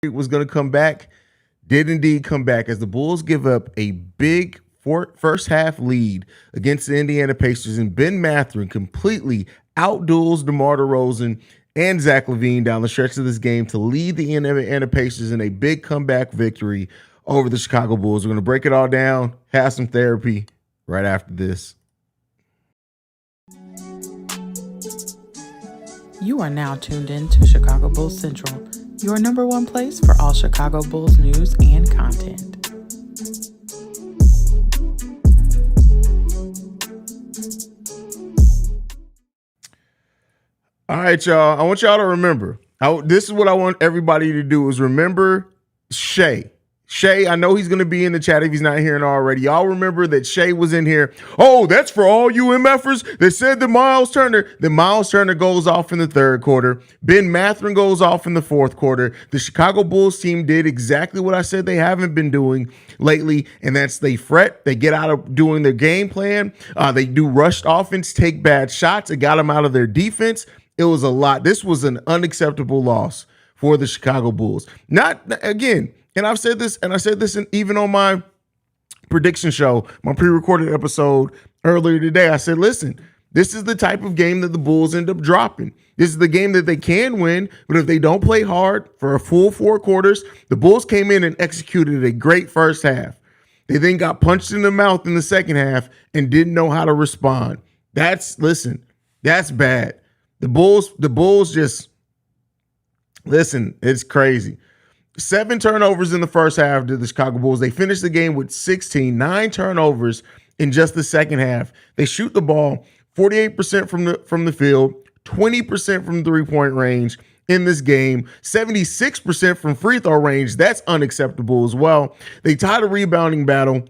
was going to come back, did indeed come back as the Bulls give up a big first half lead against the Indiana Pacers, and Ben Mathurin completely outduels DeMar DeRozan and Zach LaVine down the stretch of this game to lead the Indiana Pacers in a big comeback victory over the Chicago Bulls. We're going to break it all down, have some therapy right after this. You are now tuned in to Chicago Bulls Central, your number one place for all Chicago Bulls news and content. All right, y'all. I want y'all to remember. This is what I want everybody to do is remember Shay. Shay, I know he's going to be in the chat if he's not hearing already. Y'all remember that Shay was in here. Oh, that's for all you MFers that said that Miles Turner goes off in the third quarter. Ben Mathurin goes off in the fourth quarter. The Chicago Bulls team did exactly what I said they haven't been doing lately, and that's they fret. They get out of doing their game plan. They do rushed offense, take bad shots. It got them out of their defense. It was a lot. This was an unacceptable loss for the Chicago Bulls. Not, again, and I've said this, and I said this even on my prediction show, my pre-recorded episode earlier today. I said, listen, this is the type of game that the Bulls end up dropping. This is the game that they can win, but if they don't play hard for a full 4 quarters, the Bulls came in and executed a great first half. They then got punched in the mouth in the second half and didn't know how to respond. That's bad. The Bulls just, listen, it's crazy. 7 turnovers in the first half to the Chicago Bulls. They finished the game with 9 turnovers in just the second half. They shoot the ball 48% from the field, 20% from 3-point range in this game, 76% from free throw range. That's unacceptable as well. They tied a rebounding battle.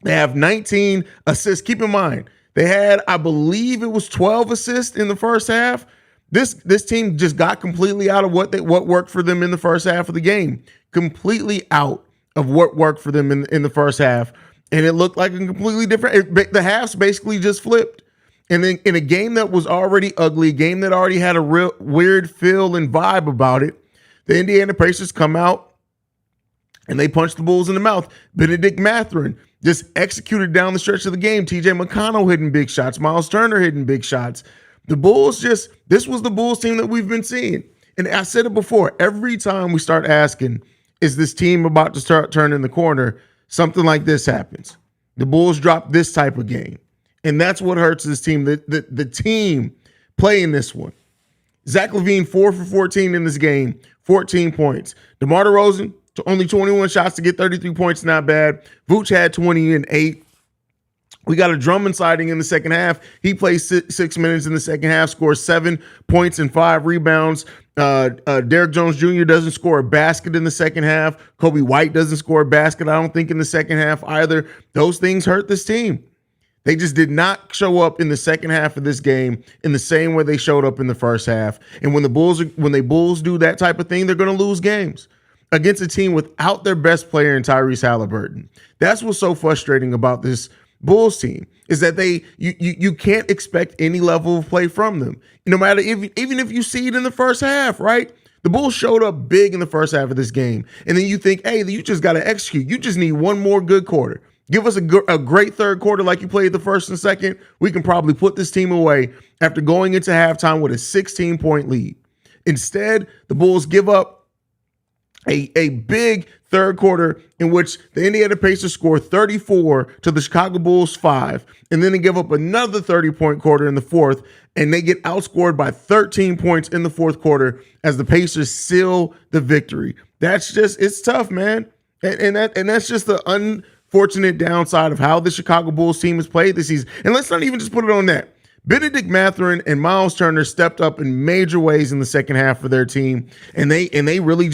They have 19 assists. Keep in mind, they had, I believe it was 12 assists in the first half. This team just got completely out of what worked for them in the first half of the game. Completely out of what worked for them in the first half. And it looked like a completely different. The halves basically just flipped. And then in a game that was already ugly, a game that already had a real weird feel and vibe about it, the Indiana Pacers come out and they punch the Bulls in the mouth. Benedict Mathurin just executed down the stretch of the game. TJ McConnell hitting big shots. Miles Turner hitting big shots. The Bulls this was the Bulls team that we've been seeing. And I said it before, every time we start asking, is this team about to start turning the corner? Something like this happens. The Bulls drop this type of game. And that's what hurts this team. The team playing this one. Zach LaVine, 4 for 14 in this game, 14 points. DeMar DeRozan, only 21 shots to get 33 points, not bad. Vooch had 20 and 8. We got a Drummond sighting in the second half. He plays 6 minutes in the second half, scores 7 points and 5 rebounds. Derrick Jones Jr. doesn't score a basket in the second half. Kobe White doesn't score a basket, I don't think, in the second half either. Those things hurt this team. They just did not show up in the second half of this game in the same way they showed up in the first half. And when the Bulls do that type of thing, they're going to lose games against a team without their best player in Tyrese Halliburton. That's what's so frustrating about this Bulls team, is that you can't expect any level of play from them. No matter even if you see it in the first half, right? The Bulls showed up big in the first half of this game. And then you think, hey, you just got to execute. You just need one more good quarter. Give us a great third quarter like you played the first and second. We can probably put this team away after going into halftime with a 16-point lead. Instead, the Bulls give up a big third quarter in which the Indiana Pacers score 34 to the Chicago Bulls 5, and then they give up another 30-point quarter in the fourth, and they get outscored by 13 points in the fourth quarter as the Pacers seal the victory. It's tough, man. And that's just the unfortunate downside of how the Chicago Bulls team has played this season. And let's not even just put it on that. Benedict Mathurin and Miles Turner stepped up in major ways in the second half for their team, and they really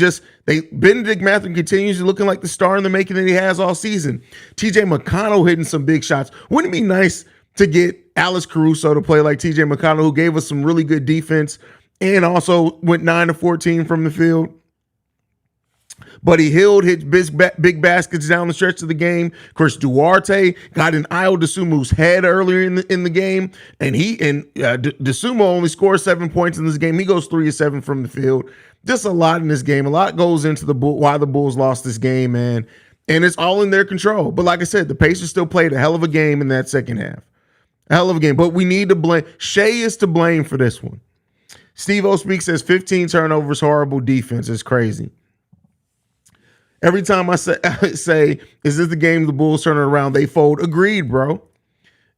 Benedict Mathurin continues looking like the star in the making that he has all season. TJ McConnell hitting some big shots. Wouldn't it be nice to get Alex Caruso to play like TJ McConnell, who gave us some really good defense and also went 9 of 14 from the field? Buddy Hield hit big baskets down the stretch of the game. Chris Duarte got in Ayo Dosunmu's head earlier in the game, and Dosunmu only scored 7 points in this game. He goes 3 of 7 from the field. Just a lot in this game. A lot goes into why the Bulls lost this game, man. And it's all in their control. But like I said, the Pacers still played a hell of a game in that second half. A hell of a game. But we need to blame. Shai is to blame for this one. Steve O Speak says 15 turnovers, horrible defense. It's crazy. Every time I say, is this the game the Bulls turn it around? They fold. Agreed, bro.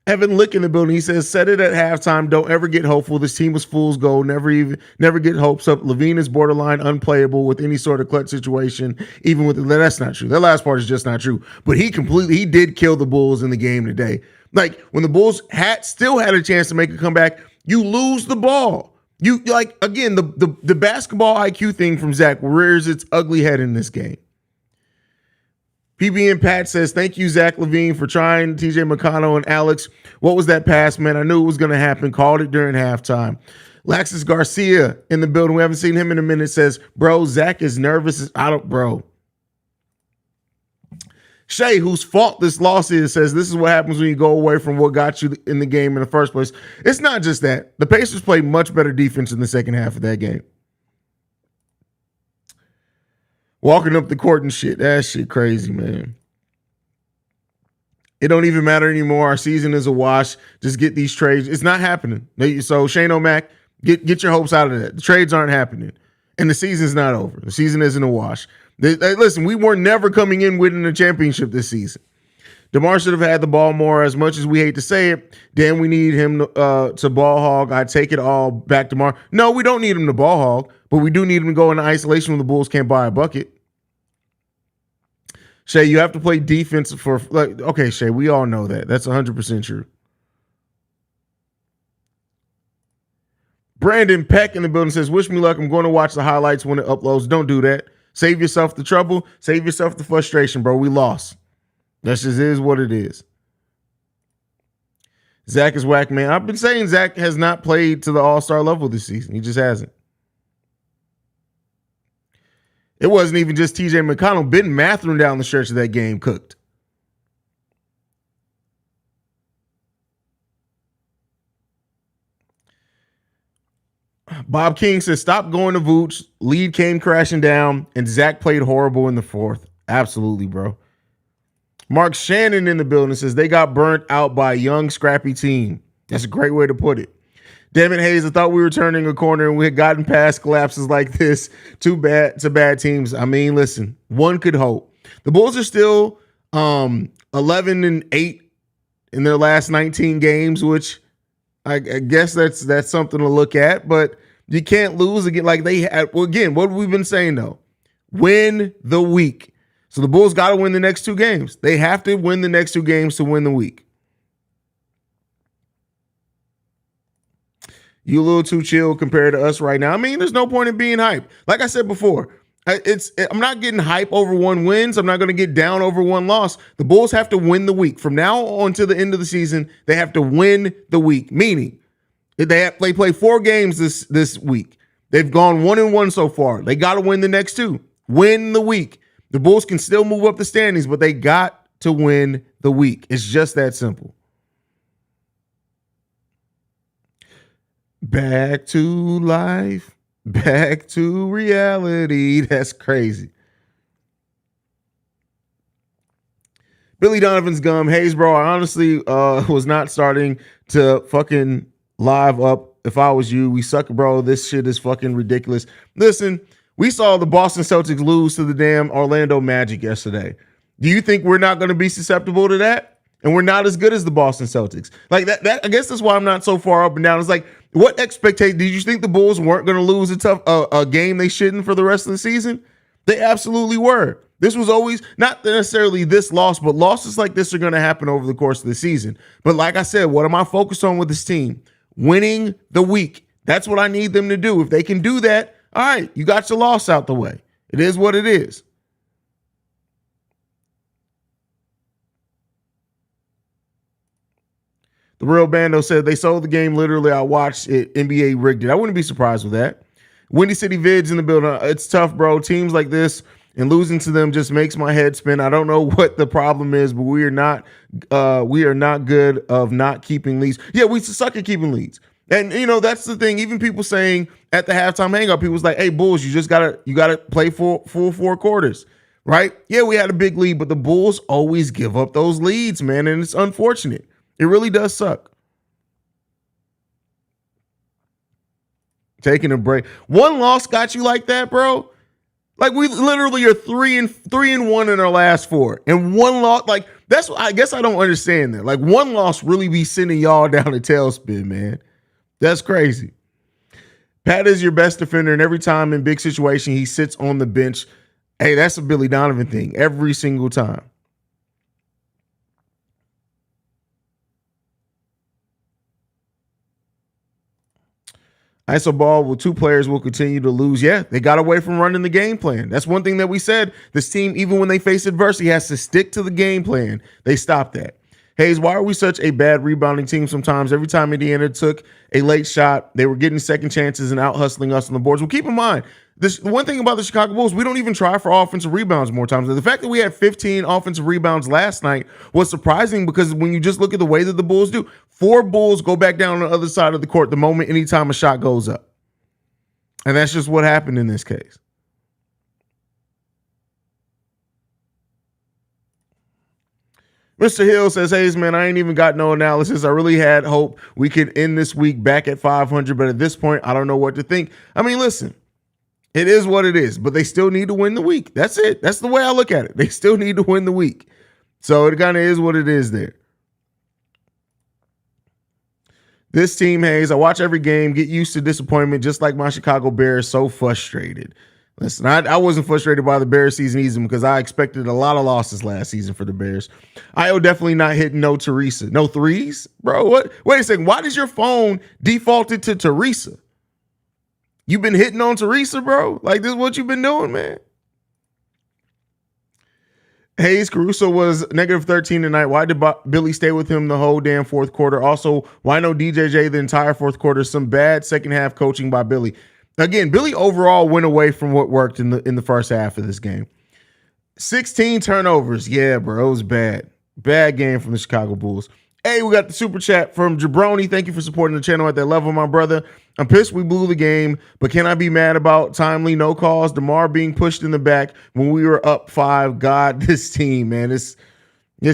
Evan Lick in the building. He says, said it at halftime. Don't ever get hopeful. This team was fool's gold. Never get hopes up. Levine is borderline unplayable with any sort of clutch situation. Even with that's not true. That last part is just not true. But he did kill the Bulls in the game today. Like when the Bulls still had a chance to make a comeback, you lose the ball. You again the basketball IQ thing from Zach rears its ugly head in this game. PB and Pat says, thank you, Zach LaVine, for trying. TJ McConnell and Alex, what was that pass, man? I knew it was going to happen. Called it during halftime. Laxus Garcia in the building. We haven't seen him in a minute. Says, bro, Zach is nervous. Bro. Shai, whose fault this loss is, says, this is what happens when you go away from what got you in the game in the first place. It's not just that. The Pacers played much better defense in the second half of that game. Walking up the court and shit. That shit crazy, man. It don't even matter anymore. Our season is a wash. Just get these trades. It's not happening. So Shane O'Mac, get your hopes out of that. The trades aren't happening. And the season's not over. The season isn't a wash. Listen, we were never coming in winning a championship this season. DeMar should have had the ball more. As much as we hate to say it, Dan, we need him to ball hog. I take it all back to Mar. No, we don't need him to ball hog, but we do need him to go into isolation when the Bulls can't buy a bucket. Shai, you have to play defense okay, Shai, we all know that. That's 100% true. Brandon Peck in the building says, wish me luck. I'm going to watch the highlights when it uploads. Don't do that. Save yourself the trouble. Save yourself the frustration, bro. We lost. That just is what it is. Zach is whack, man. I've been saying Zach has not played to the all-star level this season. He just hasn't. It wasn't even just TJ McConnell. Ben Mathurin down the stretch of that game cooked. Bob King says, stop going to Vooch. Lead came crashing down, and Zach played horrible in the fourth. Absolutely, bro. Mark Shannon in the building says, they got burnt out by a young, scrappy team. That's a great way to put it. Damn it, Haize, I thought we were turning a corner and we had gotten past collapses like this to bad teams. I mean, listen, one could hope. The Bulls are still 11-8 in their last 19 games, which I guess that's something to look at, but you can't lose again like they had. Well, again, what have we been saying, though? Win the week. So the Bulls got to win the next two games. They have to win the next two games to win the week. You a little too chill compared to us right now. I mean, there's no point in being hype. Like I said before, I'm not getting hype over one wins. I'm not going to get down over one loss. The Bulls have to win the week. From now on to the end of the season, they have to win the week. Meaning, they play 4 games this week. They've gone 1-1 so far. They got to win the next 2. Win the week. The Bulls can still move up the standings, but they got to win the week. It's just that simple. Back to life, back to reality. That's crazy. Billy Donovan's gum. Haize, bro, I honestly was not starting to fucking live up if I was you. We suck, bro. This shit is fucking ridiculous. Listen, we saw the Boston Celtics lose to the damn Orlando Magic yesterday. Do you think we're not going to be susceptible to that? And we're not as good as the Boston Celtics. Like that I guess that's why I'm not so far up and down. It's like, what expectation? Did you think the Bulls weren't going to lose a game they shouldn't for the rest of the season? They absolutely were. This was always not necessarily this loss, but losses like this are going to happen over the course of the season. But like I said, what am I focused on with this team? Winning the week. That's what I need them to do. If they can do that, all right, you got your loss out the way. It is what it is. The Real Bando said they sold the game. Literally, I watched it. NBA rigged it. I wouldn't be surprised with that. Windy City Vids in the building. It's tough, bro. Teams like this and losing to them just makes my head spin. I don't know what the problem is, but we are not good of not keeping leads. Yeah, we suck at keeping leads. And that's the thing. Even people saying at the halftime hangout, people was like, "Hey, Bulls, you gotta play full 4 quarters." Right? Yeah, we had a big lead, but the Bulls always give up those leads, man, and it's unfortunate. It really does suck. Taking a break. One loss got you like that, bro? Like, we literally are 3-1 in our last 4. And one loss, like, that's what I guess I don't understand that. Like, one loss really be sending y'all down a tailspin, man. That's crazy. Pat is your best defender, and every time in big situation he sits on the bench. Hey, that's a Billy Donovan thing every single time. ISO ball with 2 players will continue to lose. Yeah, they got away from running the game plan. That's one thing that we said. This team, even when they face adversity, has to stick to the game plan. They stopped that. Haize, why are we such a bad rebounding team sometimes? Every time Indiana took a late shot, they were getting second chances and out hustling us on the boards. Well, keep in mind, this one thing about the Chicago Bulls, we don't even try for offensive rebounds more times. The fact that we had 15 offensive rebounds last night was surprising because when you just look at the way that the Bulls do, 4 Bulls go back down on the other side of the court the moment anytime a shot goes up. And that's just what happened in this case. Mr. Hill says, "Haize, man, I ain't even got no analysis. I really had hope we could end this week back at 500, but at this point, I don't know what to think." I mean, listen, it is what it is, but they still need to win the week. That's it. That's the way I look at it. They still need to win the week. So it kind of is what it is there. This team, Haize, I watch every game, get used to disappointment, just like my Chicago Bears, so frustrated. Listen, I wasn't frustrated by the Bears season either because I expected a lot of losses last season for the Bears. I definitely not hitting no Teresa. No threes? Bro, what? Wait a second. Why does your phone defaulted to Teresa? You've been hitting on Teresa, bro? Like, this is what you've been doing, man? Haize, Caruso was -13 tonight. Why did Billy stay with him the whole damn fourth quarter? Also, why no DJJ the entire fourth quarter? Some bad second half coaching by Billy. Again, Billy overall went away from what worked in the first half of this game. 16 turnovers. Yeah, bro, it was bad. Bad game from the Chicago Bulls. Hey, we got the super chat from Jabroni. Thank you for supporting the channel at that level, my brother. I'm pissed we blew the game, but can I be mad about timely no calls? DeMar being pushed in the back when we were up 5. God, this team, man, this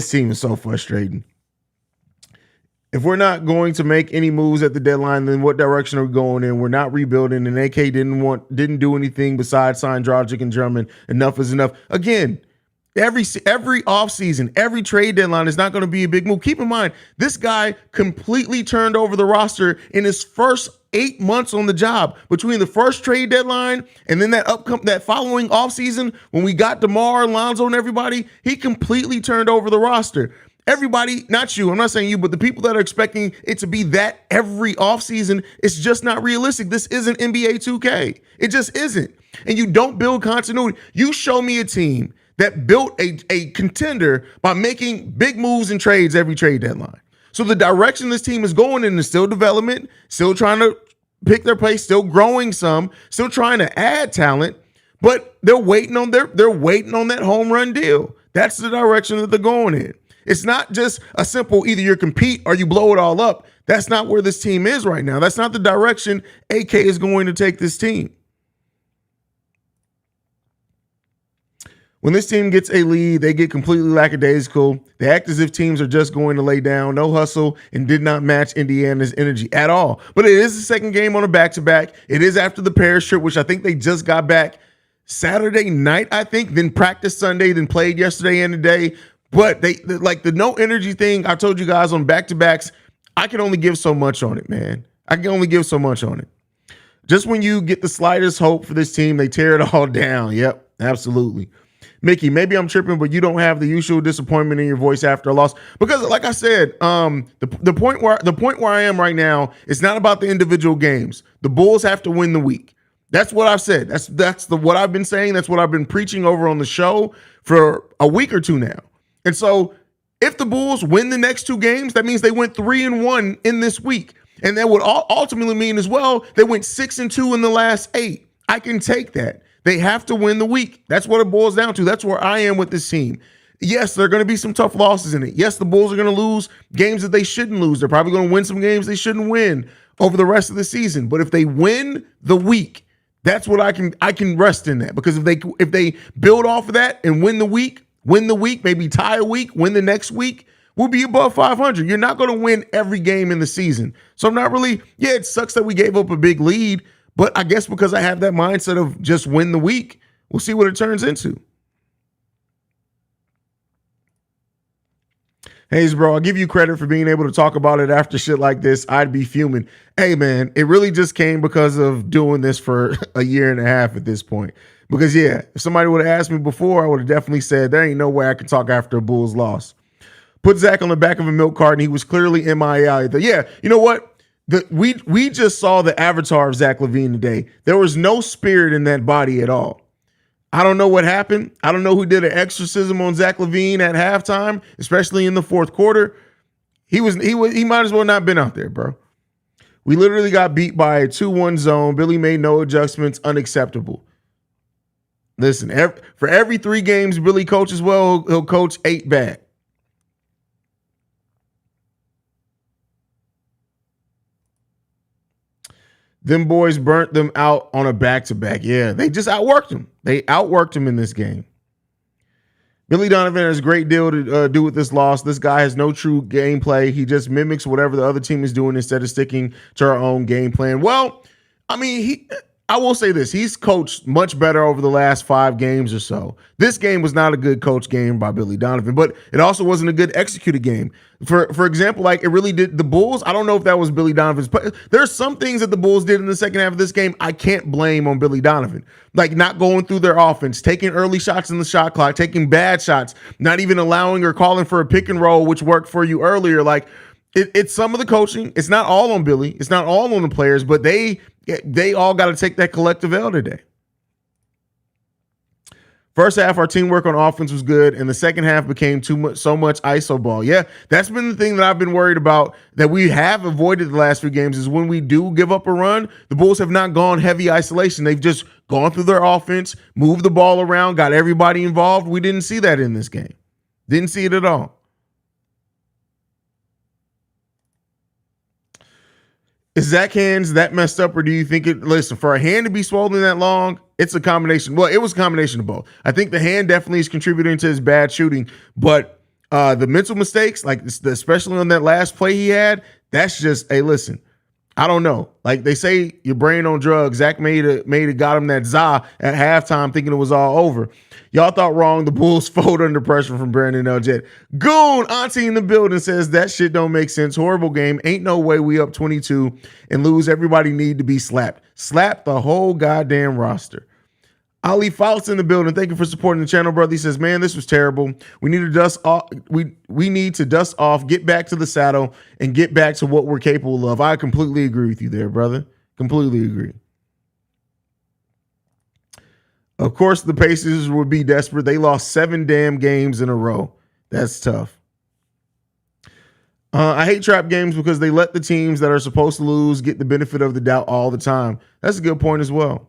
team is so frustrating. If we're not going to make any moves at the deadline, then what direction are we going in? We're not rebuilding, and AK didn't do anything besides sign Dragic and Drummond. Enough is enough. Again, every offseason, every trade deadline is not going to be a big move. Keep in mind, this guy completely turned over the roster in his first 8 months on the job. Between the first trade deadline and then that following offseason when we got DeMar, Lonzo, and everybody, he completely turned over the roster. Everybody, not you, I'm not saying you, but the people that are expecting it to be that every offseason, it's just not realistic. This isn't NBA 2K. It just isn't. And you don't build continuity. You show me a team that built a contender by making big moves and trades every trade deadline. So the direction this team is going in is still development, still trying to pick their place, still growing some, still trying to add talent, but they're waiting on that home run deal. That's the direction that they're going in. It's not just a simple either you compete or you blow it all up. That's not where this team is right now. That's not the direction AK is going to take this team. When this team gets a lead, they get completely lackadaisical. They act as if teams are just going to lay down, no hustle, and did not match Indiana's energy at all. But it is the second game on a back-to-back. It is after the Paris trip, which I think they just got back Saturday night, I think, then practiced Sunday, then played yesterday and today. But they like the no energy thing. I told you guys on back-to-backs, I can only give so much on it, man. I can only give so much on it. Just when you get the slightest hope for this team, they tear it all down. Yep, absolutely. Mickey, maybe I'm tripping, but you don't have the usual disappointment in your voice after a loss. Because like I said, the point where I am right now is not about the individual games. The Bulls have to win the week. That's what I've said. That's what I've been saying. That's what I've been preaching over on the show for a week or two now. And so if the Bulls win the next 2 games, that means they went 3-1 in this week. And that would ultimately mean as well, they went 6-2 in the last 8. I can take that. They have to win the week. That's what it boils down to. That's where I am with this team. Yes, there are going to be some tough losses in it. Yes, the Bulls are going to lose games that they shouldn't lose. They're probably going to win some games they shouldn't win over the rest of the season. But if they win the week, that's what I can rest in that. Because if they build off of that and win the week, maybe tie a week, win the next week, we'll be above 500. You're not going to win every game in the season. So I'm not really, it sucks that we gave up a big lead, but I guess because I have that mindset of just win the week, we'll see what it turns into. Haize, bro, I'll give you credit for being able to talk about it after shit like this. I'd be fuming. Hey, man, it really just came because of doing this for a year and a half at this point. Because, if somebody would have asked me before, I would have definitely said, there ain't no way I could talk after a Bulls loss. Put Zach on the back of a milk carton. He was clearly MIA. Yeah, you know what? We just saw the avatar of Zach LaVine today. There was no spirit in that body at all. I don't know what happened. I don't know who did an exorcism on Zach LaVine at halftime, especially in the fourth quarter. He might as well not been out there, bro. We literally got beat by a 2-1 zone. Billy made no adjustments. Unacceptable. Listen, for every 3 games Billy coaches well, he'll coach 8 bad. Them boys burnt them out on a back-to-back. Yeah, they just outworked him. They outworked him in this game. Billy Donovan has a great deal to do with this loss. This guy has no true gameplay. He just mimics whatever the other team is doing instead of sticking to our own game plan. Well, I mean, I will say this. He's coached much better over the last 5 games or so. This game was not a good coach game by Billy Donovan, but it also wasn't a good executed game. For example, like it really did the Bulls. I don't know if that was Billy Donovan's, but there's some things that the Bulls did in the second half of this game I can't blame on Billy Donovan. Like not going through their offense, taking early shots in the shot clock, taking bad shots, not even allowing or calling for a pick and roll, which worked for you earlier. Like it's some of the coaching. It's not all on Billy. It's not all on the players, but they all got to take that collective L today. First half, our teamwork on offense was good, and the second half became so much ISO ball. Yeah, that's been the thing that I've been worried about that we have avoided the last few games is when we do give up a run, the Bulls have not gone heavy isolation. They've just gone through their offense, moved the ball around, got everybody involved. We didn't see that in this game. Didn't see it at all. Is Zach hands that messed up, or do you think listen, for a hand to be swollen that long, it's a combination. Well, it was a combination of both. I think the hand definitely is contributing to his bad shooting, but the mental mistakes, like especially on that last play he had, that's just, hey, listen, I don't know. Like they say, your brain on drugs. Zach made it, got him that za at halftime, thinking it was all over. Y'all thought wrong. The Bulls fold under pressure from Brandon Eljet. Goon, auntie in the building says that shit don't make sense. Horrible game. Ain't no way we up 22 and lose. Everybody need to be slapped. Slap the whole goddamn roster. Ali Fouts in the building. Thank you for supporting the channel, brother. He says, man, this was terrible. We need to dust off. We need to dust off, get back to the saddle, and get back to what we're capable of. I completely agree with you there, brother. Completely agree. Of course, the Pacers would be desperate. They lost 7 damn games in a row. That's tough. I hate trap games because they let the teams that are supposed to lose get the benefit of the doubt all the time. That's a good point as well.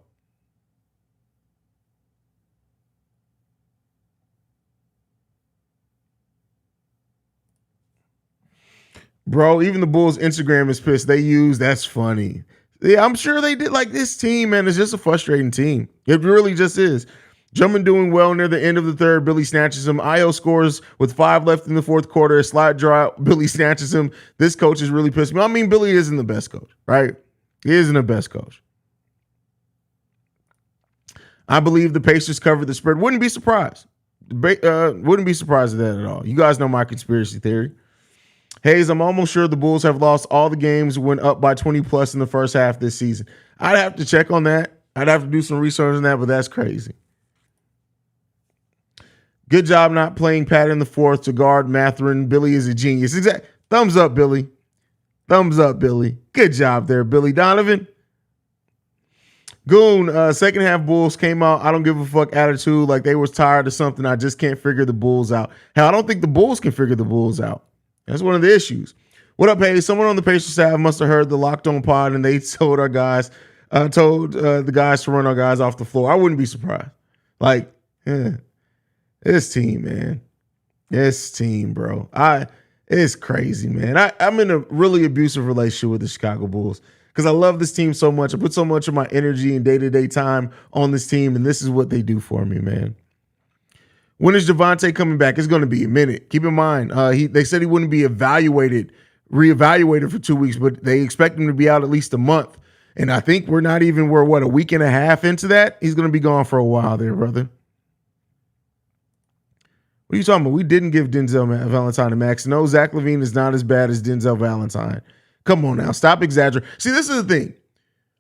Bro, even the Bulls' Instagram is pissed. That's funny. Yeah, I'm sure they did. Like this team, man, is just a frustrating team. It really just is. Drummond doing well near the end of the third. Billy snatches him. Io scores with 5 left in the fourth quarter. A slide draw. Billy snatches him. This coach is really pissed me. I mean, Billy isn't the best coach, right? He isn't the best coach. I believe the Pacers covered the spread. Wouldn't be surprised. Wouldn't be surprised at that at all. You guys know my conspiracy theory. Haize, I'm almost sure the Bulls have lost all the games, went up by 20 plus in the first half this season. I'd have to check on that. I'd have to do some research on that, but that's crazy. Good job not playing Pat in the fourth to guard Mathurin. Billy is a genius. Exactly. Thumbs up, Billy. Thumbs up, Billy. Good job there, Billy Donovan. Goon, second half Bulls came out, I don't give a fuck attitude, like they was tired of something. I just can't figure the Bulls out. Hell, I don't think the Bulls can figure the Bulls out. That's one of the issues. What up, Haize? Someone on the Pacers staff must have heard the Locked On pod and they told our guys told the guys to run our guys off the floor. I wouldn't be surprised. Like, this team, man. This team, bro. It's crazy, man. I'm in a really abusive relationship with the Chicago Bulls because I love this team so much. I put so much of my energy and day-to-day time on this team, and this is what they do for me, man. When is Javonte coming back? It's going to be a minute. Keep in mind, they said he wouldn't be reevaluated for 2 weeks, but they expect him to be out at least a month. And I think we're a week and a half into that? He's going to be gone for a while there, brother. What are you talking about? We didn't give Denzel Valentine a max. No, Zach LaVine is not as bad as Denzel Valentine. Come on now. Stop exaggerating. See, this is the thing.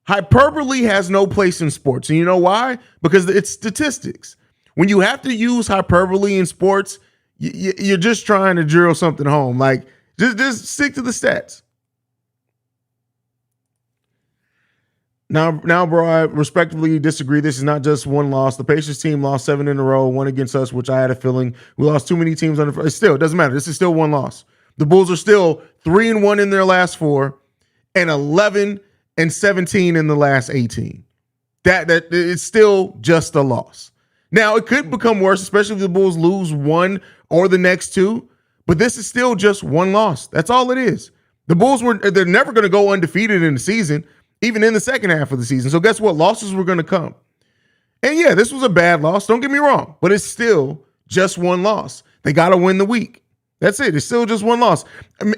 Hyperbole has no place in sports. And you know why? Because it's statistics. When you have to use hyperbole in sports, you're just trying to drill something home. Like, just stick to the stats. Now, bro, I respectively disagree. This is not just one loss. The Pacers team lost 7 in a row, one against us, which I had a feeling we lost too many teams. It doesn't matter. This is still one loss. The Bulls are still 3-1 in their last 4 and 11-17 in the last 18. That it's still just a loss. Now, it could become worse, especially if the Bulls lose one or the next 2, but this is still just one loss. That's all it is. The Bulls they're never going to go undefeated in the season, even in the second half of the season. So guess what? Losses were going to come. And yeah, this was a bad loss. Don't get me wrong, but it's still just one loss. They got to win the week. That's it. It's still just one loss.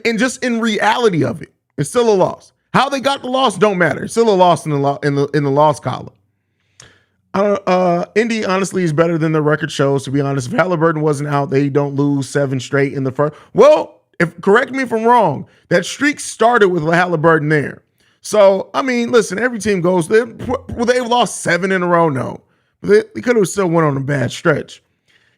And just in reality of it, it's still a loss. How they got the loss don't matter. It's still a loss in the loss column. Indy honestly is better than the record shows, to be honest. If Halliburton wasn't out, they don't lose 7 straight in the first. Well, correct me if I'm wrong, that streak started with Halliburton there. So, I mean, listen, every team goes, they've lost 7 in a row, no. They could have still went on a bad stretch.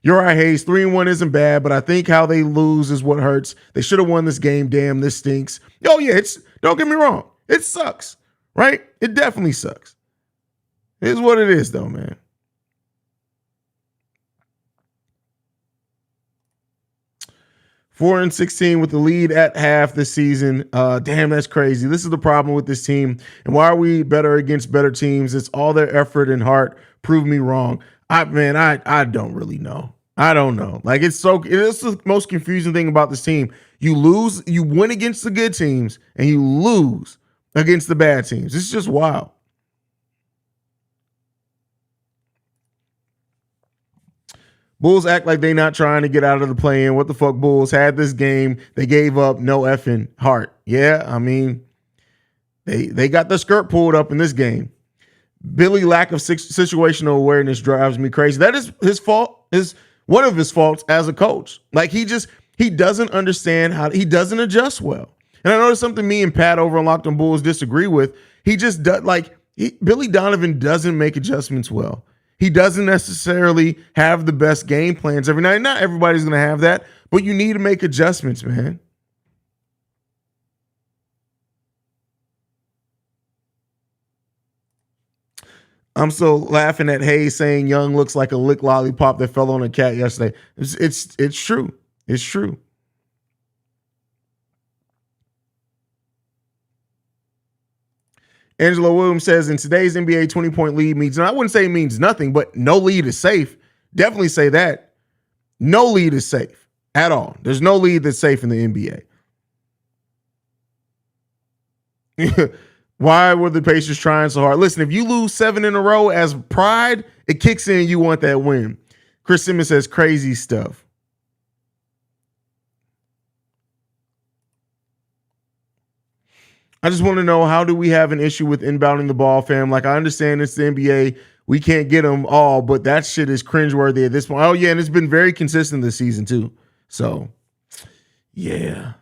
You're right, Haize, 3-1 isn't bad, but I think how they lose is what hurts. They should have won this game. Damn, this stinks. Oh, yeah, don't get me wrong. It sucks, right? It definitely sucks. It is what it is, though, man. Four and 16 with the lead at half this season. Damn, that's crazy. This is the problem with this team. And why are we better against better teams? It's all their effort and heart. Prove me wrong. I don't really know. I don't know. Like, it is the most confusing thing about this team. You win against the good teams, and you lose against the bad teams. It's just wild. Bulls act like they not trying to get out of the play-in. What the fuck, Bulls had this game. They gave up no effing heart. Yeah, I mean, they got the skirt pulled up in this game. Billy lack of situational awareness drives me crazy. That is his fault. Is one of his faults as a coach. Like, he doesn't understand he doesn't adjust well. And I noticed something me and Pat over on Locked on Bulls disagree with. He just does Billy Donovan doesn't make adjustments well. He doesn't necessarily have the best game plans every night. Not everybody's going to have that, but you need to make adjustments, man. I'm still laughing at Haize saying Young looks like a lick lollipop that fell on a cat yesterday. It's true. It's true. Angela Williams says, in today's NBA, 20-point lead means, and I wouldn't say it means nothing, but no lead is safe. Definitely say that. No lead is safe at all. There's no lead that's safe in the NBA. Why were the Pacers trying so hard? Listen, if you lose 7 in a row as pride, it kicks in. You want that win. Chris Simmons says crazy stuff. I just want to know, how do we have an issue with inbounding the ball, fam? Like, I understand it's the NBA. We can't get them all, but that shit is cringeworthy at this point. Oh, yeah, and it's been very consistent this season, too. So, yeah.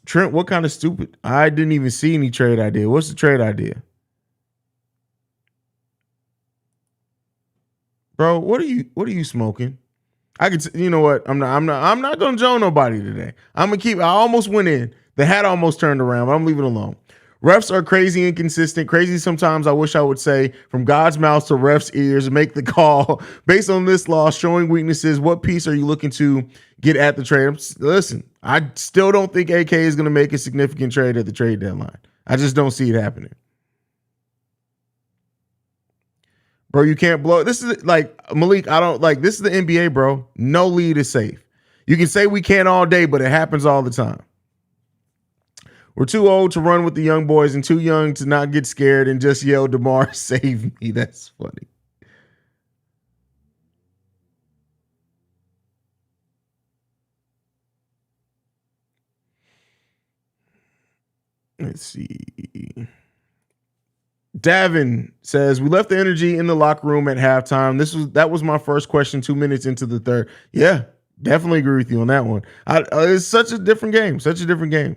Trent, what kind of stupid? I didn't even see any trade idea. What's the trade idea? Bro, what are you smoking? You know what? I'm not gonna join nobody today. I almost went in. The hat almost turned around, but I'm leaving it alone. Refs are crazy inconsistent. Crazy sometimes, I wish I would say, from God's mouth to refs' ears, make the call. Based on this loss, showing weaknesses, what piece are you looking to get at the trade? Listen, I still don't think AK is going to make a significant trade at the trade deadline. I just don't see it happening. Bro, you can't blow. This is like Malik. I don't like this is the NBA, bro. No lead is safe. You can say we can't all day, but it happens all the time. We're too old to run with the young boys and too young to not get scared and just yell, DeMar, save me. That's funny. Let's see. Davin says, we left the energy in the locker room at halftime. That was my first question 2 minutes into the third. Yeah, definitely agree with you on that one. It's such a different game. Such a different game.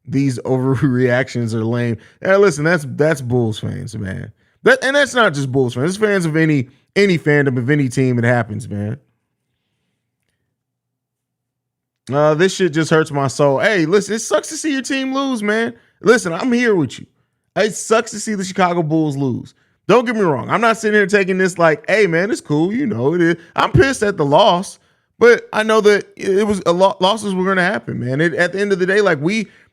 These overreactions are lame. Hey, listen, that's Bulls fans, man. And that's not just Bulls fans. It's fans of any fandom of any team. It happens, man. This shit just hurts my soul. Hey, listen, it sucks to see your team lose, man. Listen, I'm here with you. It sucks to see the Chicago Bulls lose. Don't get me wrong. I'm not sitting here taking this like, hey, man, it's cool. You know, it is. I'm pissed at the loss, but I know that it was losses were going to happen, man. At the end of the day, like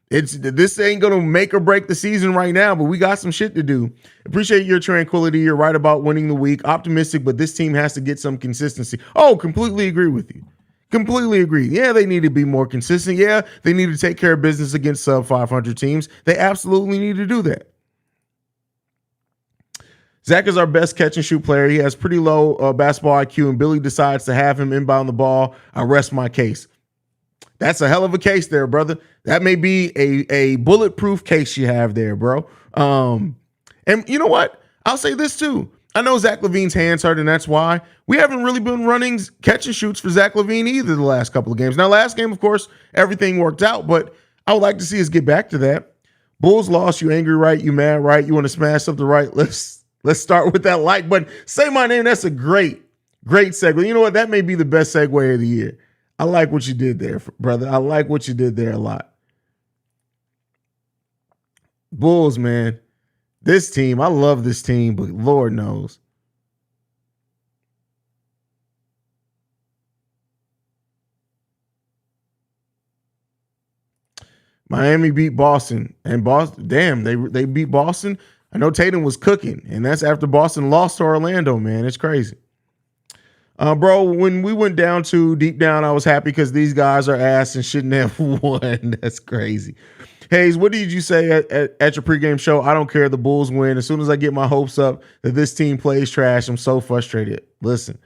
this ain't going to make or break the season right now, but we got some shit to do. Appreciate your tranquility. You're right about winning the week. Optimistic, but this team has to get some consistency. Oh, completely agree with you. Completely agree. Yeah, they need to be more consistent. Yeah, they need to take care of business against sub 500 teams. They absolutely need to do that. Zach is our best catch and shoot player. He has pretty low basketball IQ, and Billy decides to have him inbound the ball. I rest my case. That's a hell of a case there, brother. That may be a bulletproof case you have there, bro. And you know what? I'll say this too. I know Zach LaVine's hands hurt, and that's why we haven't really been running catch and shoots for Zach LaVine either the last couple of games. Now, last game, of course, everything worked out, but I would like to see us get back to that. Bulls lost. You angry, right? You mad, right? You want to smash something, right? Let's start with that like button. Say my name. That's a great segue. You know what? That may be the best segue of the year. I like what you did there, brother. I like what you did there a lot. Bulls, man. This team, I love this team, but Lord knows. Miami beat Boston, and Boston, damn, they beat Boston. I know Tatum was cooking, and that's after Boston lost to Orlando, man. It's crazy. Bro, when we went down to deep down, I was happy because these guys are ass and shouldn't have won. That's crazy. Haize, what did you say at your pregame show? I don't care. The Bulls win. As soon as I get my hopes up that this team plays trash, I'm so frustrated. Listen,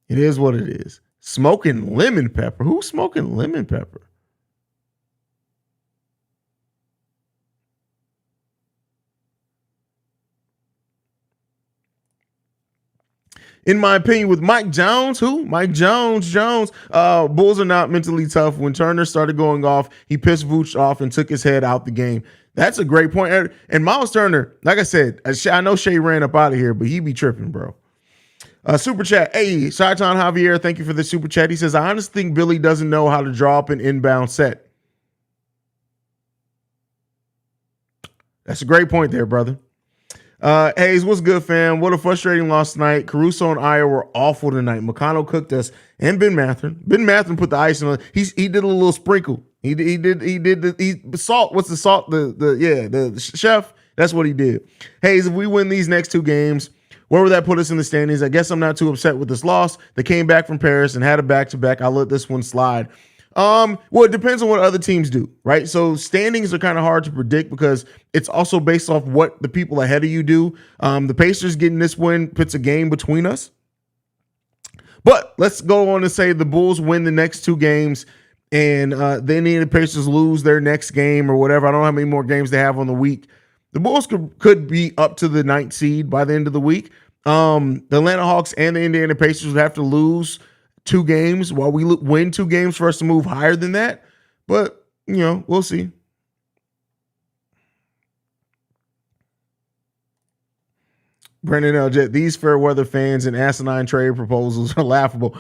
it is what it is. Smoking lemon pepper. Who's smoking lemon pepper? In my opinion, with Mike Jones, Mike Jones. Bulls are not mentally tough. When Turner started going off, he pissed Vooch off and took his head out the game. That's a great point. And Miles Turner, like I said, I know Shea ran up out of here, but he be tripping, bro. Super chat. Hey, Shaitan Javier, thank you for the super chat. He says, I honestly think Billy doesn't know how to draw up an inbound set. That's a great point there, brother. Haize, what's good, fam? What a frustrating loss tonight. Caruso and Aya were awful tonight. McConnell cooked us, and Ben Mathurin. Ben Mathurin put the ice on. He did a little sprinkle. He did the salt. What's the salt? The chef. That's what he did. Haize, if we win these next two games, where would that put us in the standings? I guess I'm not too upset with this loss. They came back from Paris and had a back-to-back. I'll let this one slide. Well, it depends on what other teams do, right? So standings are kind of hard to predict because it's also based off what the people ahead of you do. The Pacers getting this win puts a game between us. But let's go on and say the Bulls win the next two games and then the Pacers lose their next game or whatever. I don't know how many more games they have on the week. The Bulls could be up to the 9th seed by the end of the week. The Atlanta Hawks and the Indiana Pacers would have to lose 2 games while we win 2 games for us to move higher than that. But, we'll see. Brendan Eljet, these fair weather fans and asinine trade proposals are laughable.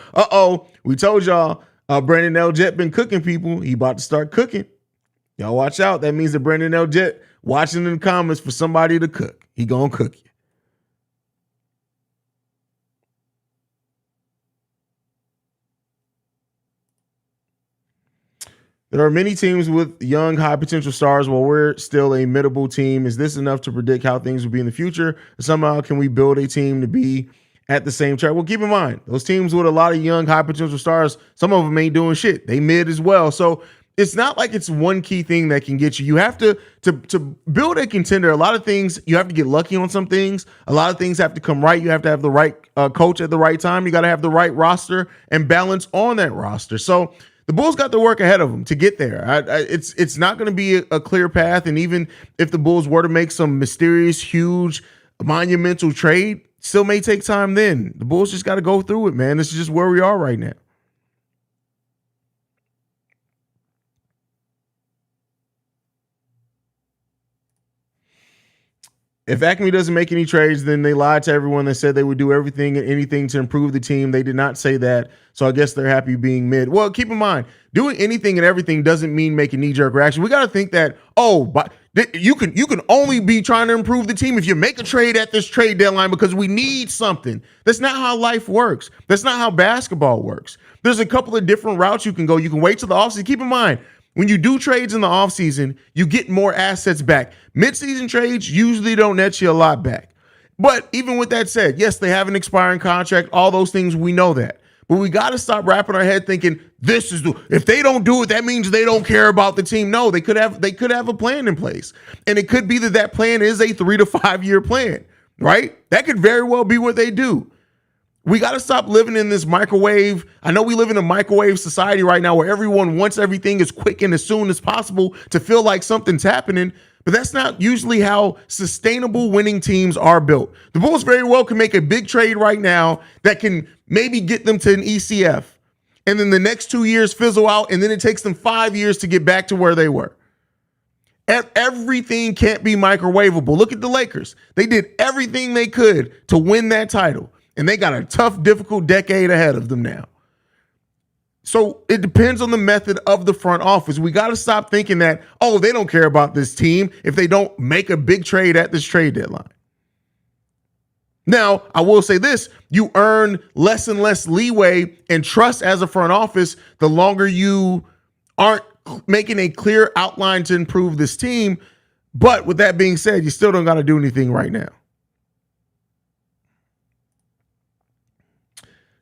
We told y'all Brendan Eljet been cooking people. He about to start cooking. Y'all watch out. That means that Brendan Eljet watching in the comments for somebody to cook. He gonna cook you. There are many teams with young, high potential stars while we're still a middable team. Is this enough to predict how things will be in the future? Somehow, can we build a team to be at the same track? Well, keep in mind, those teams with a lot of young, high potential stars, some of them ain't doing shit. They mid as well. So it's not like it's one key thing that can get you. You have to build a contender. A lot of things, you have to get lucky on some things. A lot of things have to come right. You have to have the right coach at the right time. You got to have the right roster and balance on that roster. So the Bulls got the work ahead of them to get there. It's not going to be a clear path. And even if the Bulls were to make some mysterious, huge, monumental trade, still may take time then. The Bulls just got to go through it, man. This is just where we are right now. If Acme doesn't make any trades, then they lied to everyone that said they would do everything and anything to improve the team. They did not say that, so I guess they're happy being mid. Well, keep in mind, doing anything and everything doesn't mean making knee-jerk reaction. We got to think that, but you can only be trying to improve the team if you make a trade at this trade deadline because we need something. That's not how life works. That's not how basketball works. There's a couple of different routes you can go. You can wait till the offseason. Keep in mind, when you do trades in the offseason, you get more assets back. Mid-season trades usually don't net you a lot back. But even with that said, yes, they have an expiring contract, all those things, we know that. But we got to stop wrapping our head thinking if they don't do it, that means they don't care about the team. No, they could have a plan in place. And it could be that plan is a 3 to 5 year plan, right? That could very well be what they do. We got to stop living in this microwave. I know we live in a microwave society right now where everyone wants everything as quick and as soon as possible to feel like something's happening, but that's not usually how sustainable winning teams are built. The Bulls very well can make a big trade right now that can maybe get them to an ECF, and then the next 2 years fizzle out, and then it takes them 5 years to get back to where they were. Everything can't be microwavable. Look at the Lakers. They did everything they could to win that title. And they got a tough, difficult decade ahead of them now. So it depends on the method of the front office. We got to stop thinking that, they don't care about this team if they don't make a big trade at this trade deadline. Now, I will say this, you earn less and less leeway and trust as a front office the longer you aren't making a clear outline to improve this team. But with that being said, you still don't got to do anything right now.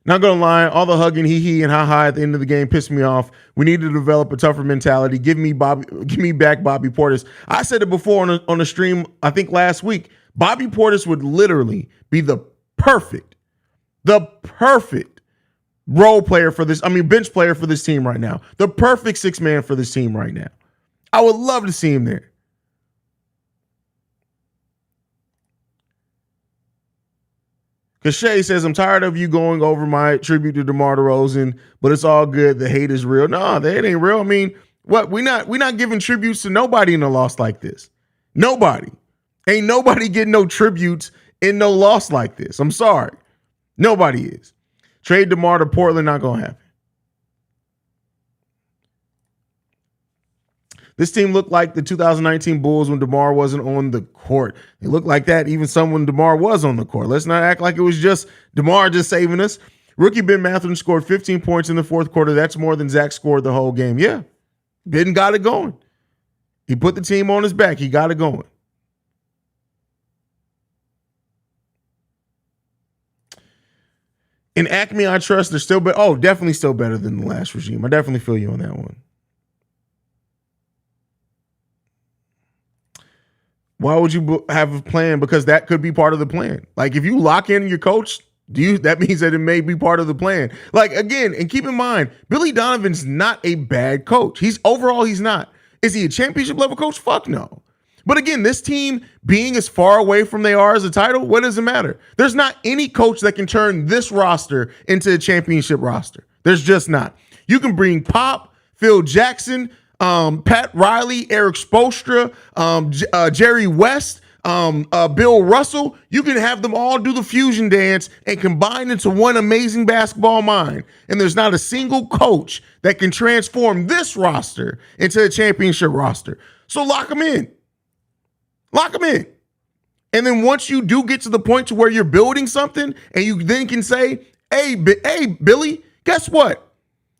Not gonna lie, all the hugging, hee and ha at the end of the game pissed me off. We need to develop a tougher mentality. Give me back Bobby Portis. I said it before on a stream, I think last week. Bobby Portis would literally be the perfect role player for this. Bench player for this team right now. The perfect six man for this team right now. I would love to see him there. Because Shay says, I'm tired of you going over my tribute to DeMar DeRozan, but it's all good. The hate is real. No, the hate ain't real. I mean, what? We're not giving tributes to nobody in a loss like this. Nobody. Ain't nobody getting no tributes in no loss like this. I'm sorry. Nobody is. Trade DeMar to Portland, not going to happen. This team looked like the 2019 Bulls when DeMar wasn't on the court. It looked like that even some when DeMar was on the court. Let's not act like it was just DeMar just saving us. Rookie Ben Mathurin scored 15 points in the fourth quarter. That's more than Zach scored the whole game. Yeah, Ben got it going. He put the team on his back. He got it going. In Acme, I trust they're still better. Oh, definitely still better than the last regime. I definitely feel you on that one. Why would you have a plan? Because that could be part of the plan. Like if you lock in your coach, that means that it may be part of the plan. Like again, and keep in mind, Billy Donovan's not a bad coach. He's not. Is he a championship level coach? Fuck no. But again, this team being as far away from they are as a title, what does it matter? There's not any coach that can turn this roster into a championship roster. There's just not. You can bring Pop, Phil Jackson, Pat Riley, Eric Spoelstra, Jerry West, Bill Russell. You can have them all do the fusion dance and combine into one amazing basketball mind. And there's not a single coach that can transform this roster into a championship roster. So lock them in. Lock them in. And then once you do get to the point to where you're building something and you then can say, hey, Billy, guess what?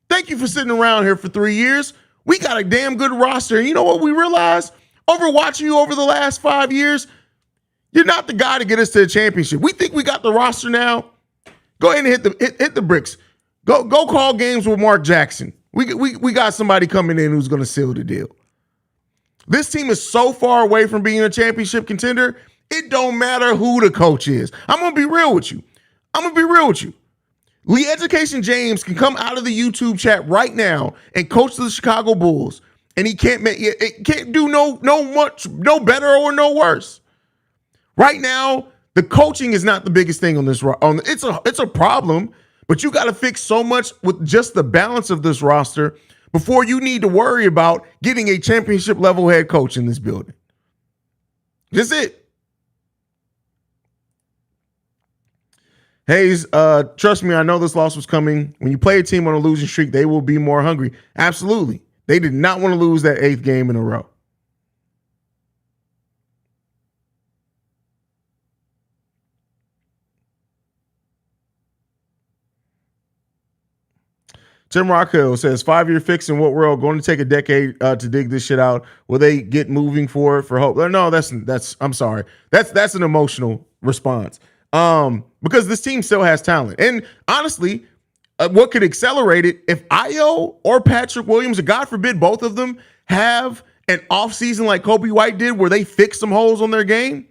Thank you for sitting around here for 3 years. We got a damn good roster. And you know what we realized? Over watching you over the last 5 years, you're not the guy to get us to the championship. We think we got the roster now. Go ahead and hit the bricks. Go call games with Mark Jackson. We got somebody coming in who's going to seal the deal. This team is so far away from being a championship contender, it don't matter who the coach is. I'm going to be real with you. Lee Education James can come out of the YouTube chat right now and coach the Chicago Bulls, and he can't do no better or no worse. Right now, the coaching is not the biggest thing on this. It's a problem, but you got to fix so much with just the balance of this roster before you need to worry about getting a championship level head coach in this building. Just it. Haize, trust me, I know this loss was coming. When you play a team on a losing streak, they will be more hungry. Absolutely. They did not want to lose that 8th game in a row. Tim Rockhill says, 5-year fix in what world? Going to take a decade to dig this shit out. Will they get moving for hope? No, that's I'm sorry. That's an emotional response. Because this team still has talent. And honestly, what could accelerate it if Io or Patrick Williams, or God forbid both of them, have an offseason like Kobe White did where they fix some holes on their game,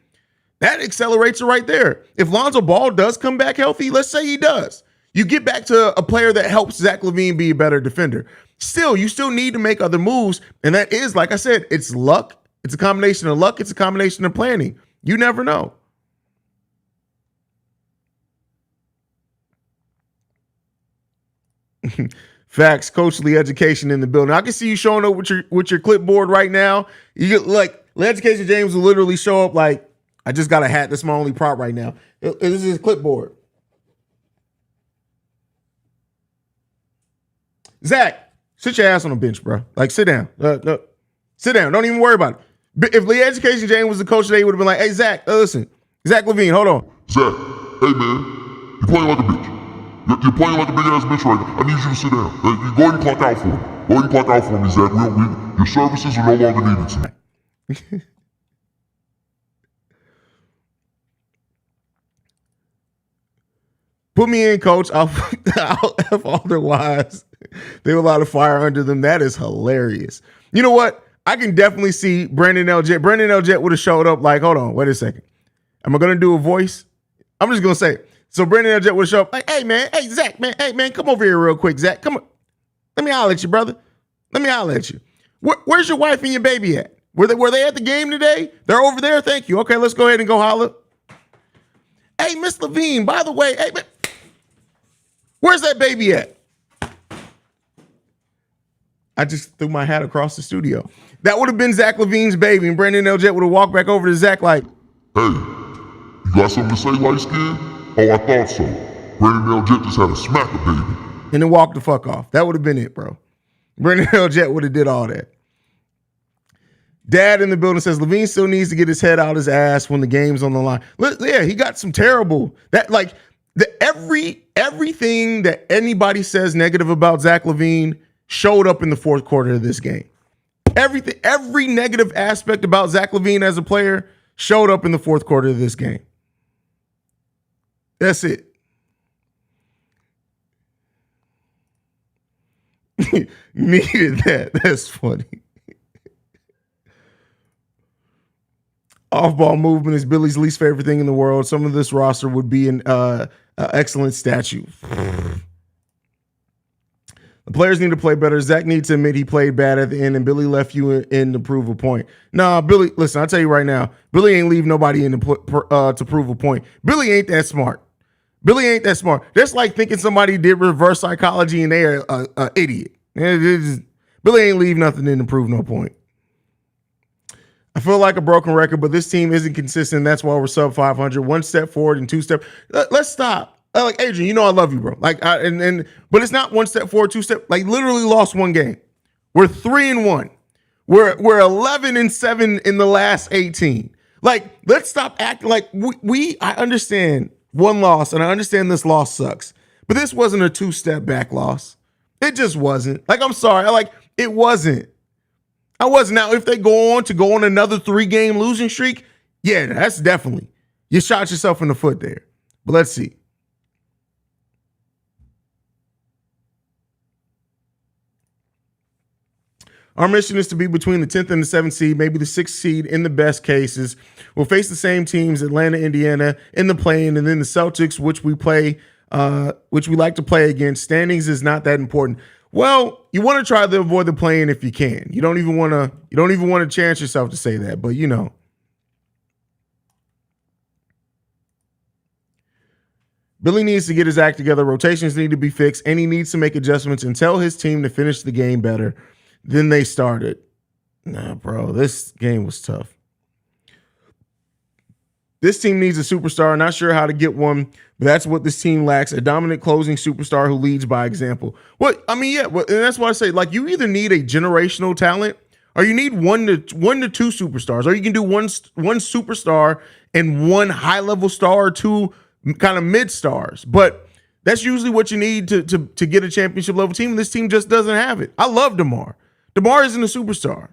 that accelerates it right there. If Lonzo Ball does come back healthy, let's say he does, you get back to a player that helps Zach LaVine be a better defender. Still, you still need to make other moves. And that is, like I said, it's luck. It's a combination of luck. It's a combination of planning. You never know. Facts, Coach Lee Education in the building. I can see you showing up with your clipboard right now. You get, like, Lee Education James will literally show up like, I just got a hat. That's my only prop right now. This is his clipboard. Zach, sit your ass on the bench, bro. Like, sit down. No, sit down. Don't even worry about it. If Lee Education James was the coach today, he would have been like, hey, Zach, listen. Zach LaVine, hold on. Zach, hey, man, you're playing like a bitch. You're playing like a big-ass bitch right now. I need you to sit down. You go ahead and clock out for me. Go ahead and clock out for me, Zach. Your services are no longer needed tonight. Put me in, coach. I'll F all their wives. They have a lot of fire under them. That is hilarious. You know what? I can definitely see Brandon L. Jett. Brandon L. Jett would have showed up like, hold on, wait a second. Am I going to do a voice? I'm just going to say it. So Brandon L. Jett would show up like, hey, man, hey, Zach, man, hey, man, come over here real quick, Zach. Come on. Let me holler at you, brother. Let me holler at you. Where's your wife and your baby at? Were they at the game today? They're over there? Thank you. Okay, let's go ahead and go holler. Hey, Miss LaVine, by the way, hey, man, where's that baby at? I just threw my hat across the studio. That would have been Zach LaVine's baby, and Brandon L. Jett would have walked back over to Zach like, hey, you got something to say, light skin? Oh, I thought so. Brandon L. Jett just had a smacker baby. And then walk the fuck off. That would have been it, bro. Brandon L. Jett would have did all that. Dad in the building says LaVine still needs to get his head out his ass when the game's on the line. Yeah, he got some terrible everything that anybody says negative about Zach LaVine showed up in the fourth quarter of this game. Every negative aspect about Zach LaVine as a player showed up in the fourth quarter of this game. That's it. Needed that. That's funny. Off-ball movement is Billy's least favorite thing in the world. Some of this roster would be an excellent statue. The players need to play better. Zach needs to admit he played bad at the end, and Billy left you in to prove a point. Nah, Billy, listen, I'll tell you right now, Billy ain't leave nobody in to prove a point. Billy ain't that smart. Billy ain't that smart. That's like thinking somebody did reverse psychology and they're an idiot. Billy ain't leave nothing in to prove no point. I feel like a broken record, but this team isn't consistent. That's why we're sub 500. One step forward and 2 step. Let's stop. Like, Adrian, you know I love you, bro. Like, but it's not 1 step forward, 2 step. Like, literally lost one game. We're 3-1. We're 11-7 in the last 18. Like, let's stop acting like I understand one loss, and I understand this loss sucks, but this wasn't a 2-step back loss. It just wasn't. Like, I'm sorry. It wasn't. I wasn't. Now, if they go on another 3-game losing streak, yeah, that's definitely. You shot yourself in the foot there. But let's see. Our mission is to be between the 10th and the 7th seed, maybe the 6th seed in the best cases. We'll face the same teams, Atlanta, Indiana, in the play-in, and then the Celtics, which we like to play against. Standings is not that important. Well, you want to try to avoid the play-in if you can. You don't even want to chance yourself to say that, but you know. Billy needs to get his act together. Rotations need to be fixed, and he needs to make adjustments and tell his team to finish the game better than they started. Nah, bro, this game was tough. This team needs a superstar. Not sure how to get one, but that's what this team lacks. A dominant closing superstar who leads by example. And that's why I say, like, you either need a generational talent or you need one to two superstars, or you can do one superstar and one high-level star or two kind of mid-stars. But that's usually what you need to get a championship level team. And this team just doesn't have it. I love DeMar. DeMar isn't a superstar.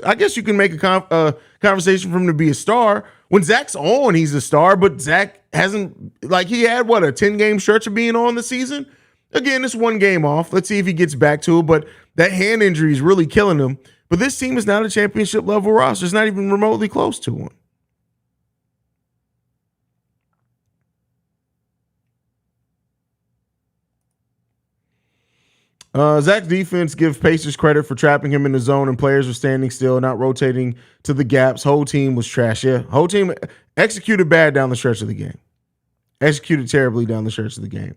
I guess you can make a conversation for him to be a star. When Zach's on, he's a star, but Zach hasn't, like, he had, a 10-game stretch of being on the season? Again, it's 1 game off. Let's see if he gets back to it, but that hand injury is really killing him. But this team is not a championship level roster. It's not even remotely close to one. Zach's defense gives Pacers credit for trapping him in the zone, and players were standing still, not rotating to the gaps. Whole team was trash. Yeah, whole team executed bad down the stretch of the game. Executed terribly down the stretch of the game.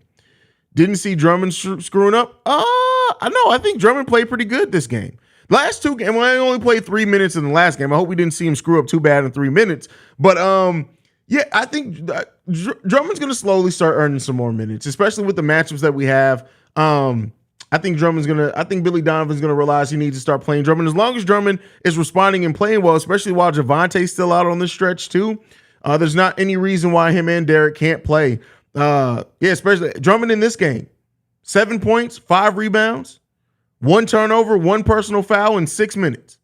Didn't see Drummond screwing up. I think Drummond played pretty good this game. Last 2 games, I only played 3 minutes in the last game. I hope we didn't see him screw up too bad in 3 minutes. But yeah, I think Drummond's going to slowly start earning some more minutes, especially with the matchups that we have. I think Billy Donovan's going to realize he needs to start playing Drummond. As long as Drummond is responding and playing well, especially while Javonte's still out on this stretch too, there's not any reason why him and Derek can't play. Especially Drummond in this game. 7 points, 5 rebounds, 1 turnover, 1 personal foul in 6 minutes.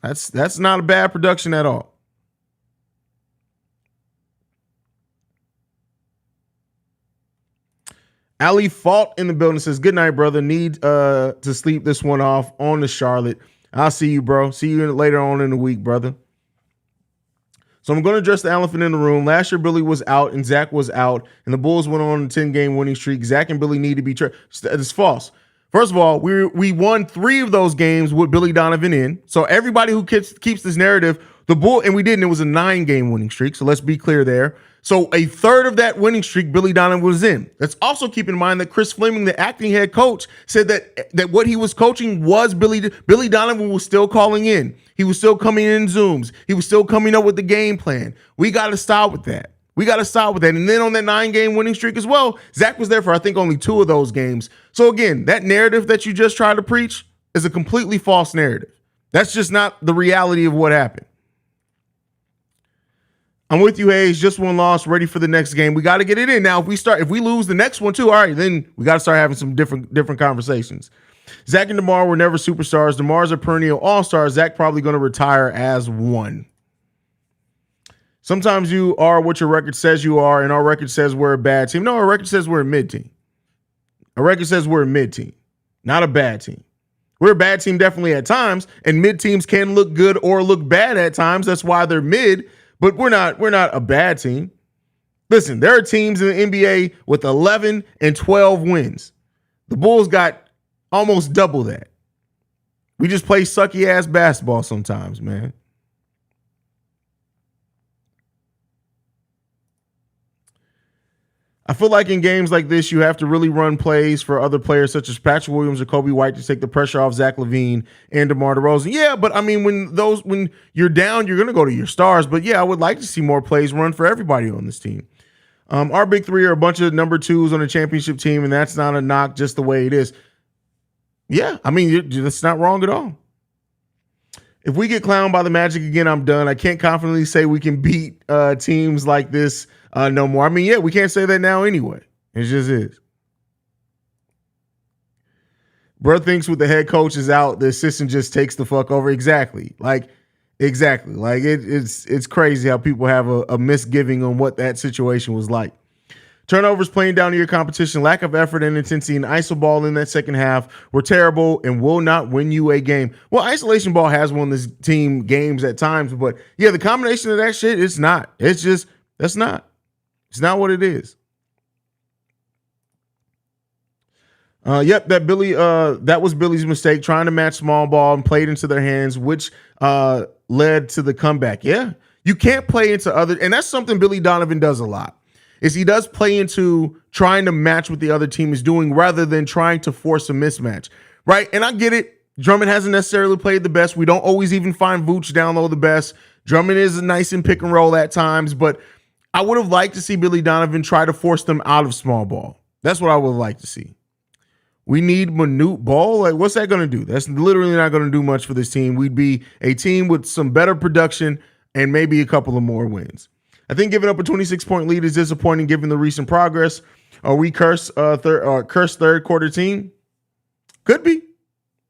That's not a bad production at all. Ali Fault in the building says, good night, brother. Need to sleep this one off on the Charlotte. I'll see you, bro. See you later on in the week, brother. So I'm going to address the elephant in the room. Last year, Billy was out and Zach was out, and the Bulls went on a 10-game winning streak. Zach and Billy need to be It's false. First of all, we won 3 of those games with Billy Donovan in. So everybody who keeps this narrative, and we didn't. It was a 9-game winning streak. So let's be clear there. So a third of that winning streak, Billy Donovan was in. Let's also keep in mind that Chris Fleming, the acting head coach, said that what he was coaching was Billy Donovan was still calling in. He was still coming in Zooms. He was still coming up with the game plan. We got to stop with that. And then on that 9-game winning streak as well, Zach was there for, I think, only 2 of those games. So again, that narrative that you just tried to preach is a completely false narrative. That's just not the reality of what happened. I'm with you, Haize. Just 1 loss, ready for the next game. We got to get it in. Now, if we lose the next one too, all right, then we got to start having some different conversations. Zach and DeMar were never superstars. DeMar's a perennial all-star. Zach probably going to retire as one. Sometimes you are what your record says you are, and our record says we're a bad team. No, our record says we're a mid-team. Our record says we're a mid-team, not a bad team. We're a bad team definitely at times, and mid-teams can look good or look bad at times. That's why they're mid. But we're not a bad team. Listen, there are teams in the NBA with 11 and 12 wins. The Bulls got almost double that. We just play sucky ass basketball sometimes, man. I feel like in games like this, you have to really run plays for other players such as Patrick Williams or Kobe White to take the pressure off Zach LaVine and DeMar DeRozan. Yeah, but I mean, when you're down, you're going to go to your stars. But yeah, I would like to see more plays run for everybody on this team. Our big 3 are a bunch of number 2s on a championship team, and that's not a knock, just the way it is. Yeah, I mean, that's not wrong at all. If we get clowned by the Magic again, I'm done. I can't confidently say we can beat teams like this no more. I mean, yeah, we can't say that now anyway. It just is. Bro thinks with the head coach is out, the assistant just takes the fuck over. Exactly. Like it's crazy how people have a misgiving on what that situation was like. Turnovers playing down to your competition, lack of effort and intensity, and iso ball in that second half were terrible and will not win you a game. Well, isolation ball has won this team games at times, but yeah, the combination of that shit, it's not. It's just, it's not what it is. Yep, that was Billy's mistake, trying to match small ball and played into their hands, which led to the comeback. Yeah, you can't play into other, and that's something Billy Donovan does a lot. Is he does play into trying to match what the other team is doing rather than trying to force a mismatch, right? And I get it. Drummond hasn't necessarily played the best. We don't always even find Vooch down low the best. Drummond is nice in pick and roll at times, but I would have liked to see Billy Donovan try to force them out of small ball. That's what I would like to see. We need minute ball. Like, what's that going to do? That's literally not going to do much for this team. We'd be a team with some better production and maybe a couple of more wins. I think giving up a 26-point lead is disappointing given the recent progress. Are we cursed third quarter team? Could be.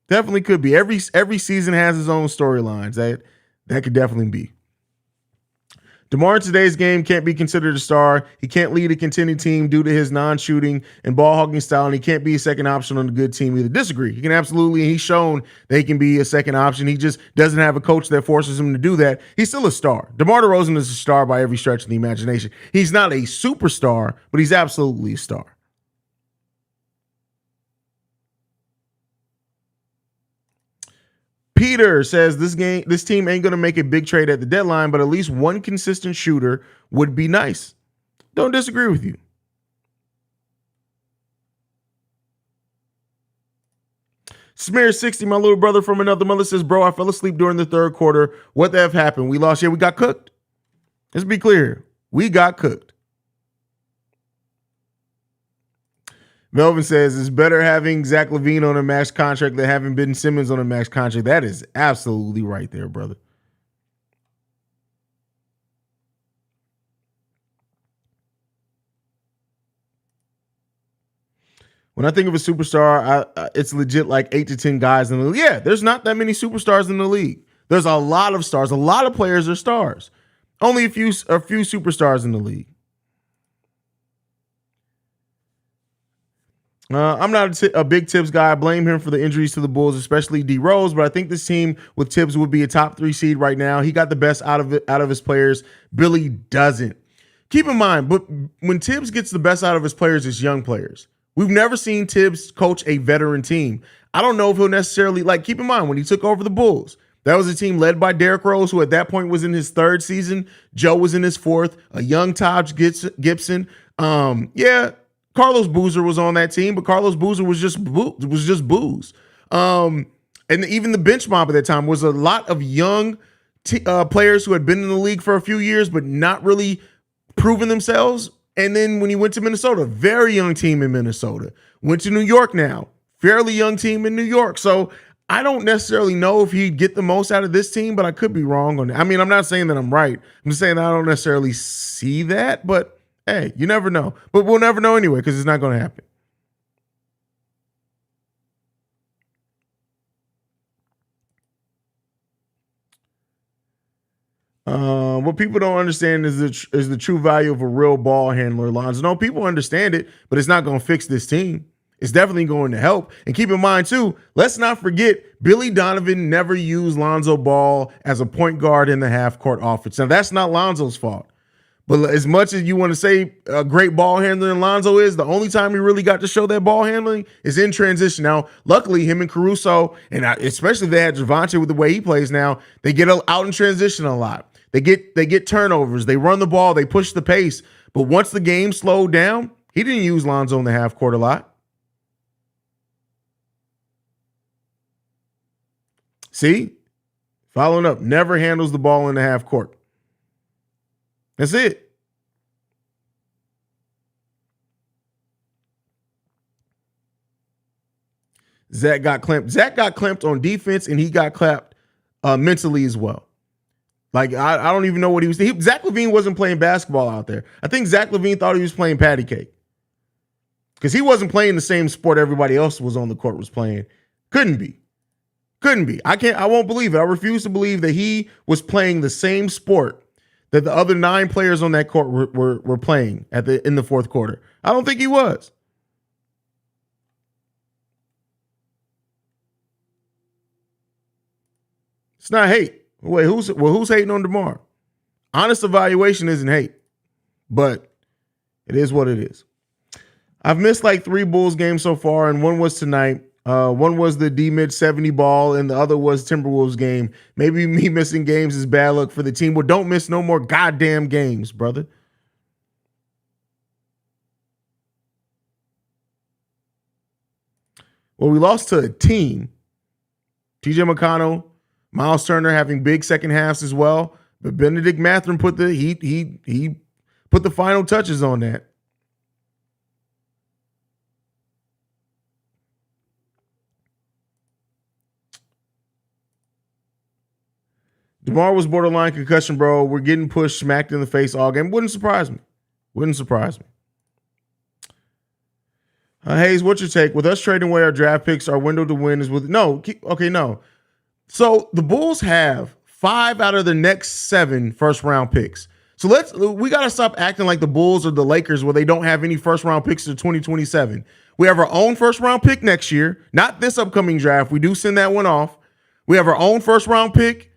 Definitely could be. Every season has its own storylines. That could definitely be. DeMar in today's game can't be considered a star. He can't lead a contending team due to his non-shooting and ball-hogging style, and he can't be a second option on a good team either. Disagree. He can absolutely, and he's shown that he can be a second option. He just doesn't have a coach that forces him to do that. He's still a star. DeMar DeRozan is a star by every stretch of the imagination. He's not a superstar, but he's absolutely a star. Peter says this team ain't going to make a big trade at the deadline, but at least one consistent shooter would be nice. Don't disagree with you. Smear60, my little brother from another mother, says, bro, I fell asleep during the third quarter. What the F happened? We lost. Yeah, we got cooked. Let's be clear. We got cooked. Melvin says it's better having Zach LaVine on a max contract than having Ben Simmons on a max contract. That is absolutely right there, brother. When I think of a superstar, it's legit like 8 to 10 guys in the league. Yeah, there's not that many superstars in the league. There's a lot of stars. A lot of players are stars. Only a few superstars in the league. I'm not a big Tibbs guy. I blame him for the injuries to the Bulls, especially D Rose, but I think this team with Tibbs would be a top 3 seed right now. He got the best out of his players. Billy doesn't. Keep in mind, but when Tibbs gets the best out of his players, it's young players. We've never seen Tibbs coach a veteran team. I don't know if he'll necessarily, keep in mind, when he took over the Bulls, that was a team led by Derrick Rose, who at that point was in his 3rd season. Joe was in his 4th. A young Taj Gibson. Carlos Boozer was on that team, but Carlos Boozer was just booze. And even the bench mob at that time was a lot of young players who had been in the league for a few years, but not really proven themselves. And then when he went to Minnesota, very young team in Minnesota. Went to New York now, fairly young team in New York. So I don't necessarily know if he'd get the most out of this team, but I could be wrong on that. I mean, I'm not saying that I'm right. I'm just saying that I don't necessarily see that, but hey, you never know. But we'll never know anyway because it's not going to happen. What people don't understand is the true value of a real ball handler, Lonzo. No, people understand it, but it's not going to fix this team. It's definitely going to help. And keep in mind, too, let's not forget, Billy Donovan never used Lonzo Ball as a point guard in the half-court offense. Now, that's not Lonzo's fault. But as much as you want to say a great ball handler in Lonzo is, the only time he really got to show that ball handling is in transition. Now, luckily, him and Caruso, and especially if they had Javonte with the way he plays now, they get out in transition a lot. They get turnovers. They run the ball. They push the pace. But once the game slowed down, he didn't use Lonzo in the half court a lot. See? Following up, never handles the ball in the half court. That's it. Zach got clamped. Zach got clamped on defense, and he got clamped mentally as well. I don't even know what he was. Zach LaVine wasn't playing basketball out there. I think Zach LaVine thought he was playing patty cake. because he wasn't playing the same sport everybody else was on the court was playing. Couldn't be. I won't believe it. I refuse to believe that he was playing the same sport that the other 9 players on that court were playing in the fourth quarter. I don't think he was. It's not hate. Wait, who's hating on DeMar? Honest evaluation isn't hate, but it is what it is. I've missed like 3 Bulls games so far, and one was tonight. One was the D-Mid 70 ball, and the other was Timberwolves game. Maybe me missing games is bad luck for the team. Well, don't miss no more goddamn games, brother. Well, we lost to a team. TJ McConnell, Miles Turner having big second halves as well. But Benedict Mathurin put he put the final touches on that. DeMar was borderline concussion, bro. We're getting pushed, smacked in the face all game. Wouldn't surprise me. Haize, what's your take? With us trading away our draft picks, our window to win is with no. So the Bulls have 5 out of the next 7 first-round picks. So we got to stop acting like the Bulls or the Lakers where they don't have any first-round picks to 2027. We have our own first-round pick next year, not this upcoming draft. We do send that one off. We have our own first-round pick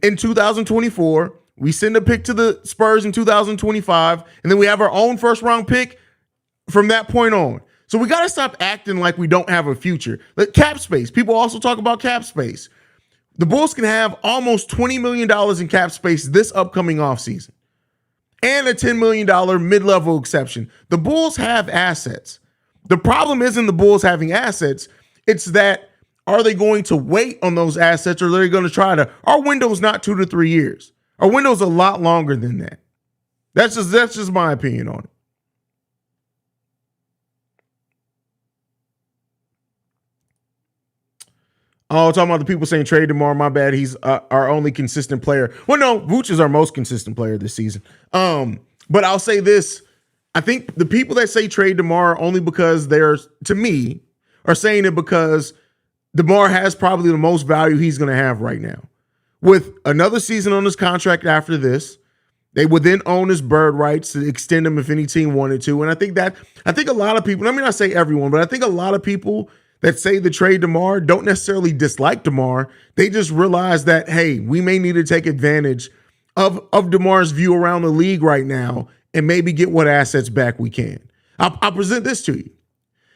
in 2024. We send a pick to the Spurs in 2025, and then we have our own first-round pick from that point on. So we got to stop acting like we don't have a future. Cap space. People also talk about cap space. The Bulls can have almost $20 million in cap space this upcoming offseason and a $10 million mid-level exception. The Bulls have assets. The problem isn't the Bulls having assets. It's that are they going to wait on those assets or are they going to try to? Our window is not 2 to 3 years. Our window is a lot longer than that. That's just my opinion on it. Oh, talking about the people saying trade DeMar. My bad. He's our only consistent player. Well, no, Vooch is our most consistent player this season. But I'll say this. I think the people that say trade DeMar only because to me, are saying it because DeMar has probably the most value he's going to have right now. With another season on his contract after this, they would then own his bird rights to extend him if any team wanted to. And I think a lot of people, I mean, I say everyone, but I think a lot of people that say the trade DeMar don't necessarily dislike DeMar. They just realize that, hey, we may need to take advantage of DeMar's view around the league right now and maybe get what assets back we can. I'll present this to you.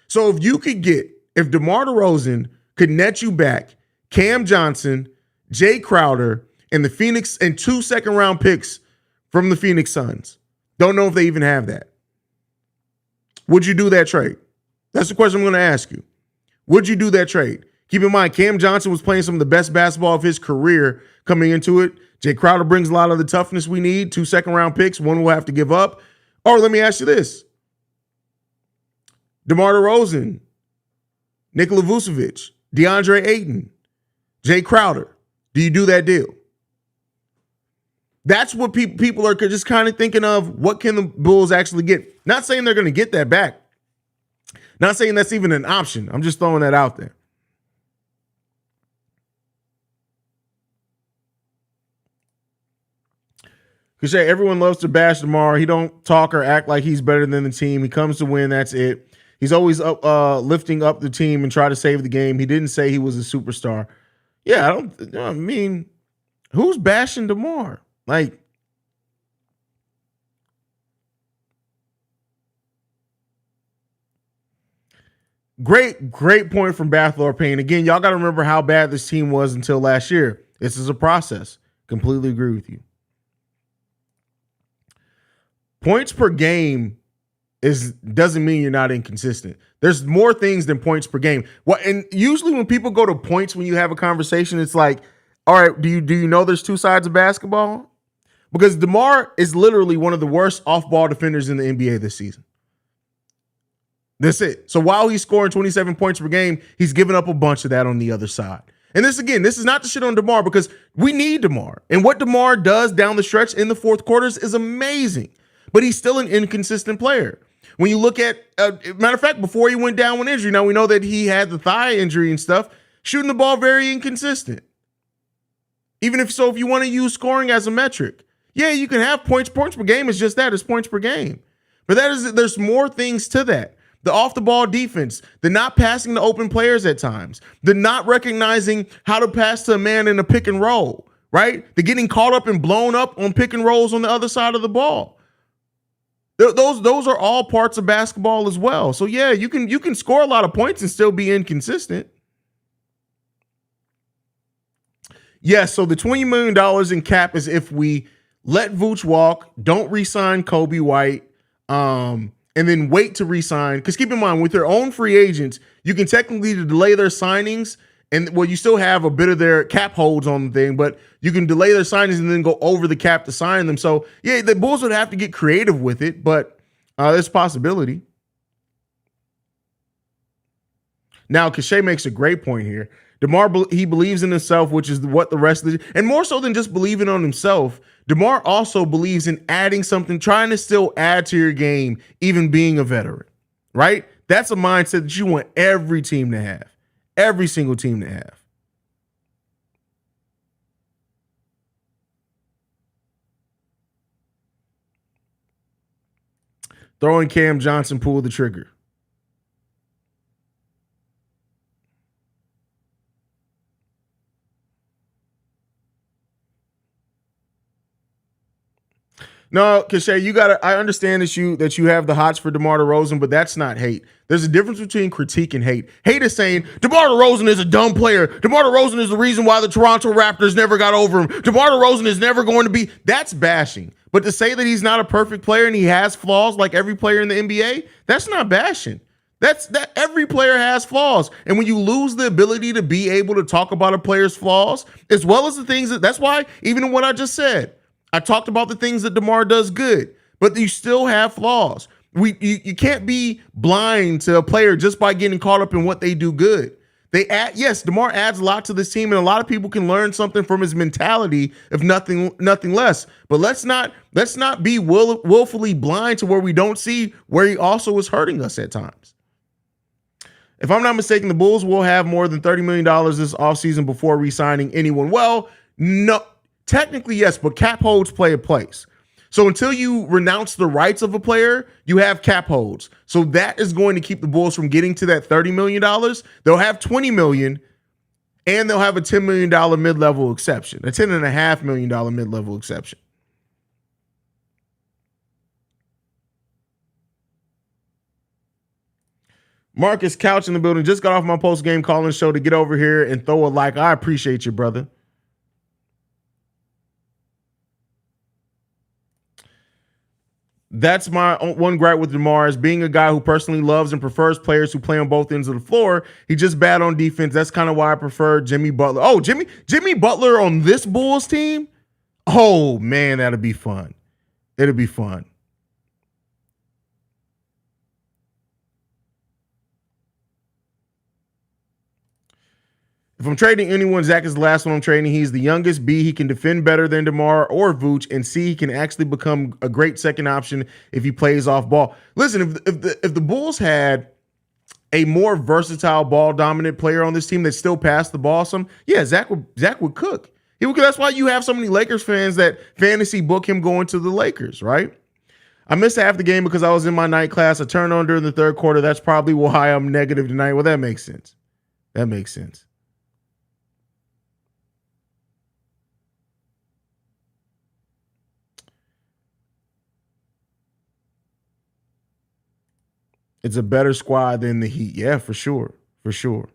So if DeMar DeRozan could net you back Cam Johnson, Jay Crowder, and the Phoenix and 2 second-round picks from the Phoenix Suns. Don't know if they even have that. Would you do that trade? That's the question I'm going to ask you. Would you do that trade? Keep in mind, Cam Johnson was playing some of the best basketball of his career coming into it. Jay Crowder brings a lot of the toughness we need. 2 second-round picks. One we'll have to give up. Or let me ask you this. DeMar DeRozan, Nikola Vucevic, DeAndre Ayton, Jay Crowder. Do you do that deal? That's what people are just kind of thinking of. What can the Bulls actually get? Not saying they're going to get that back. Not saying that's even an option. I'm just throwing that out there. Because everyone loves to bash DeMar. He don't talk or act like he's better than the team. He comes to win. That's it. He's always lifting up the team and try to save the game. He didn't say he was a superstar. Yeah, I mean, who's bashing DeMar? Like, great point from Bathor Payne. Again, y'all got to remember how bad this team was until last year. This is a process. Completely agree with you. Points per game doesn't mean you're not inconsistent. There's more things than points per game. And usually when people go to points when you have a conversation, it's like, all right, do you know there's 2 sides of basketball? Because DeMar is literally one of the worst off-ball defenders in the NBA this season. That's it. So while he's scoring 27 points per game, he's giving up a bunch of that on the other side. And this is not to shit on DeMar because we need DeMar. And what DeMar does down the stretch in the fourth quarters is amazing. But he's still an inconsistent player. When you look at, matter of fact, before he went down with injury, now we know that he had the thigh injury and stuff, shooting the ball very inconsistent. Even if you want to use scoring as a metric, yeah, you can have points. Points per game is just that, it's points per game. But there's more things to that. The off-the-ball defense, the not passing to open players at times, the not recognizing how to pass to a man in a pick and roll, right? The getting caught up and blown up on pick and rolls on the other side of the ball. Those are all parts of basketball as well. So yeah, you can score a lot of points and still be inconsistent. Yes, so the $20 million in cap is if we let Vooch walk, don't re-sign Kobe White, and then wait to re-sign. Because keep in mind, with their own free agents, you can technically delay their signings, and well, you still have a bit of their cap holds on the thing, but you can delay their signings and then go over the cap to sign them. So yeah, the Bulls would have to get creative with it, but there's a possibility. Now, Cachet makes a great point here. DeMar, he believes in himself, which is what the rest of the, and more so than just believing on himself, DeMar also believes in adding something, trying to still add to your game, even being a veteran, right? That's a mindset that you want every team to have, every single team to have. Throwing Cam Johnson, pull the trigger. No, Cachet, I understand that you have the hots for DeMar DeRozan, but that's not hate. There's a difference between critique and hate. Hate is saying DeMar DeRozan is a dumb player. DeMar DeRozan is the reason why the Toronto Raptors never got over him. DeMar DeRozan is never going to be. That's bashing. But to say that he's not a perfect player and he has flaws like every player in the NBA, that's not bashing. That every player has flaws. And when you lose the ability to be able to talk about a player's flaws, as well as the things that's why, even in what I just said, I talked about the things that DeMar does good, but you still have flaws. You can't be blind to a player just by getting caught up in what they do good. Yes, DeMar adds a lot to this team, and a lot of people can learn something from his mentality, if nothing less. But let's not be willfully blind to where we don't see where he also is hurting us at times. If I'm not mistaken, the Bulls will have more than $30 million this offseason before re-signing anyone. Well, no. Technically, yes, but cap holds play a place. So until you renounce the rights of a player, you have cap holds. So that is going to keep the Bulls from getting to that $30 million. They'll have $20 million, and they'll have a $10 million mid-level exception, a $10.5 million mid-level exception. Marcus Couch in the building. Just got off my post-game calling show to get over here and throw a like. I appreciate you, brother. That's my one gripe with DeMar, is being a guy who personally loves and prefers players who play on both ends of the floor. He just bad on defense. That's kind of why I prefer Jimmy Butler. Oh, Jimmy Butler on this Bulls team? Oh, man, that'll be fun. It'll be fun. If I'm trading anyone, Zach is the last one I'm trading. He's the youngest. B, he can defend better than DeMar or Vooch. And C, he can actually become a great second option if he plays off ball. Listen, if the Bulls had a more versatile ball dominant player on this team that still passed the ball some, yeah, Zach would cook. That's why you have so many Lakers fans that fantasy book him going to the Lakers, right? I missed half the game because I was in my night class. I turned on during the third quarter. That's probably why I'm negative tonight. Well, that makes sense. That makes sense. It's a better squad than the Heat. Yeah, for sure. For sure.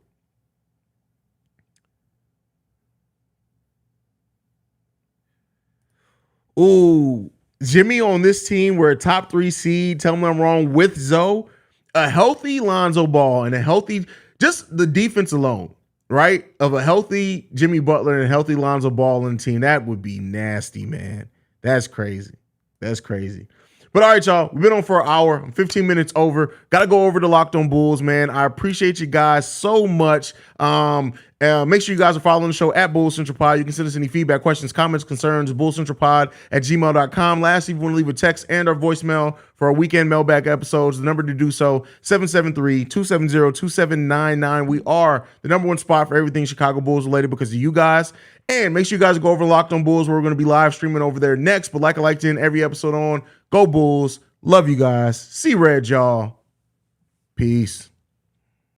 Ooh, Jimmy on this team, we're a top 3 seed. Tell me I'm wrong, with Zoe. A healthy Lonzo Ball and a healthy, just the defense alone, right? Of a healthy Jimmy Butler and a healthy Lonzo Ball on the team. That would be nasty, man. That's crazy. That's crazy. But all right, y'all, we've been on for an hour. I'm 15 minutes over. Got to go over to Locked On Bulls, man. I appreciate you guys so much. Make sure you guys are following the show at Bulls Central Pod. You can send us any feedback, questions, comments, concerns, bullcentralpod@gmail.com. Lastly, if you want to leave a text and or voicemail for our weekend mailbag episodes, the number to do so, 773-270-2799. We are the number one spot for everything Chicago Bulls related because of you guys. And make sure you guys go over to Locked On Bulls, where we're going to be live streaming over there next. But like I like to end every episode on, go Bulls. Love you guys. See red, y'all. Peace.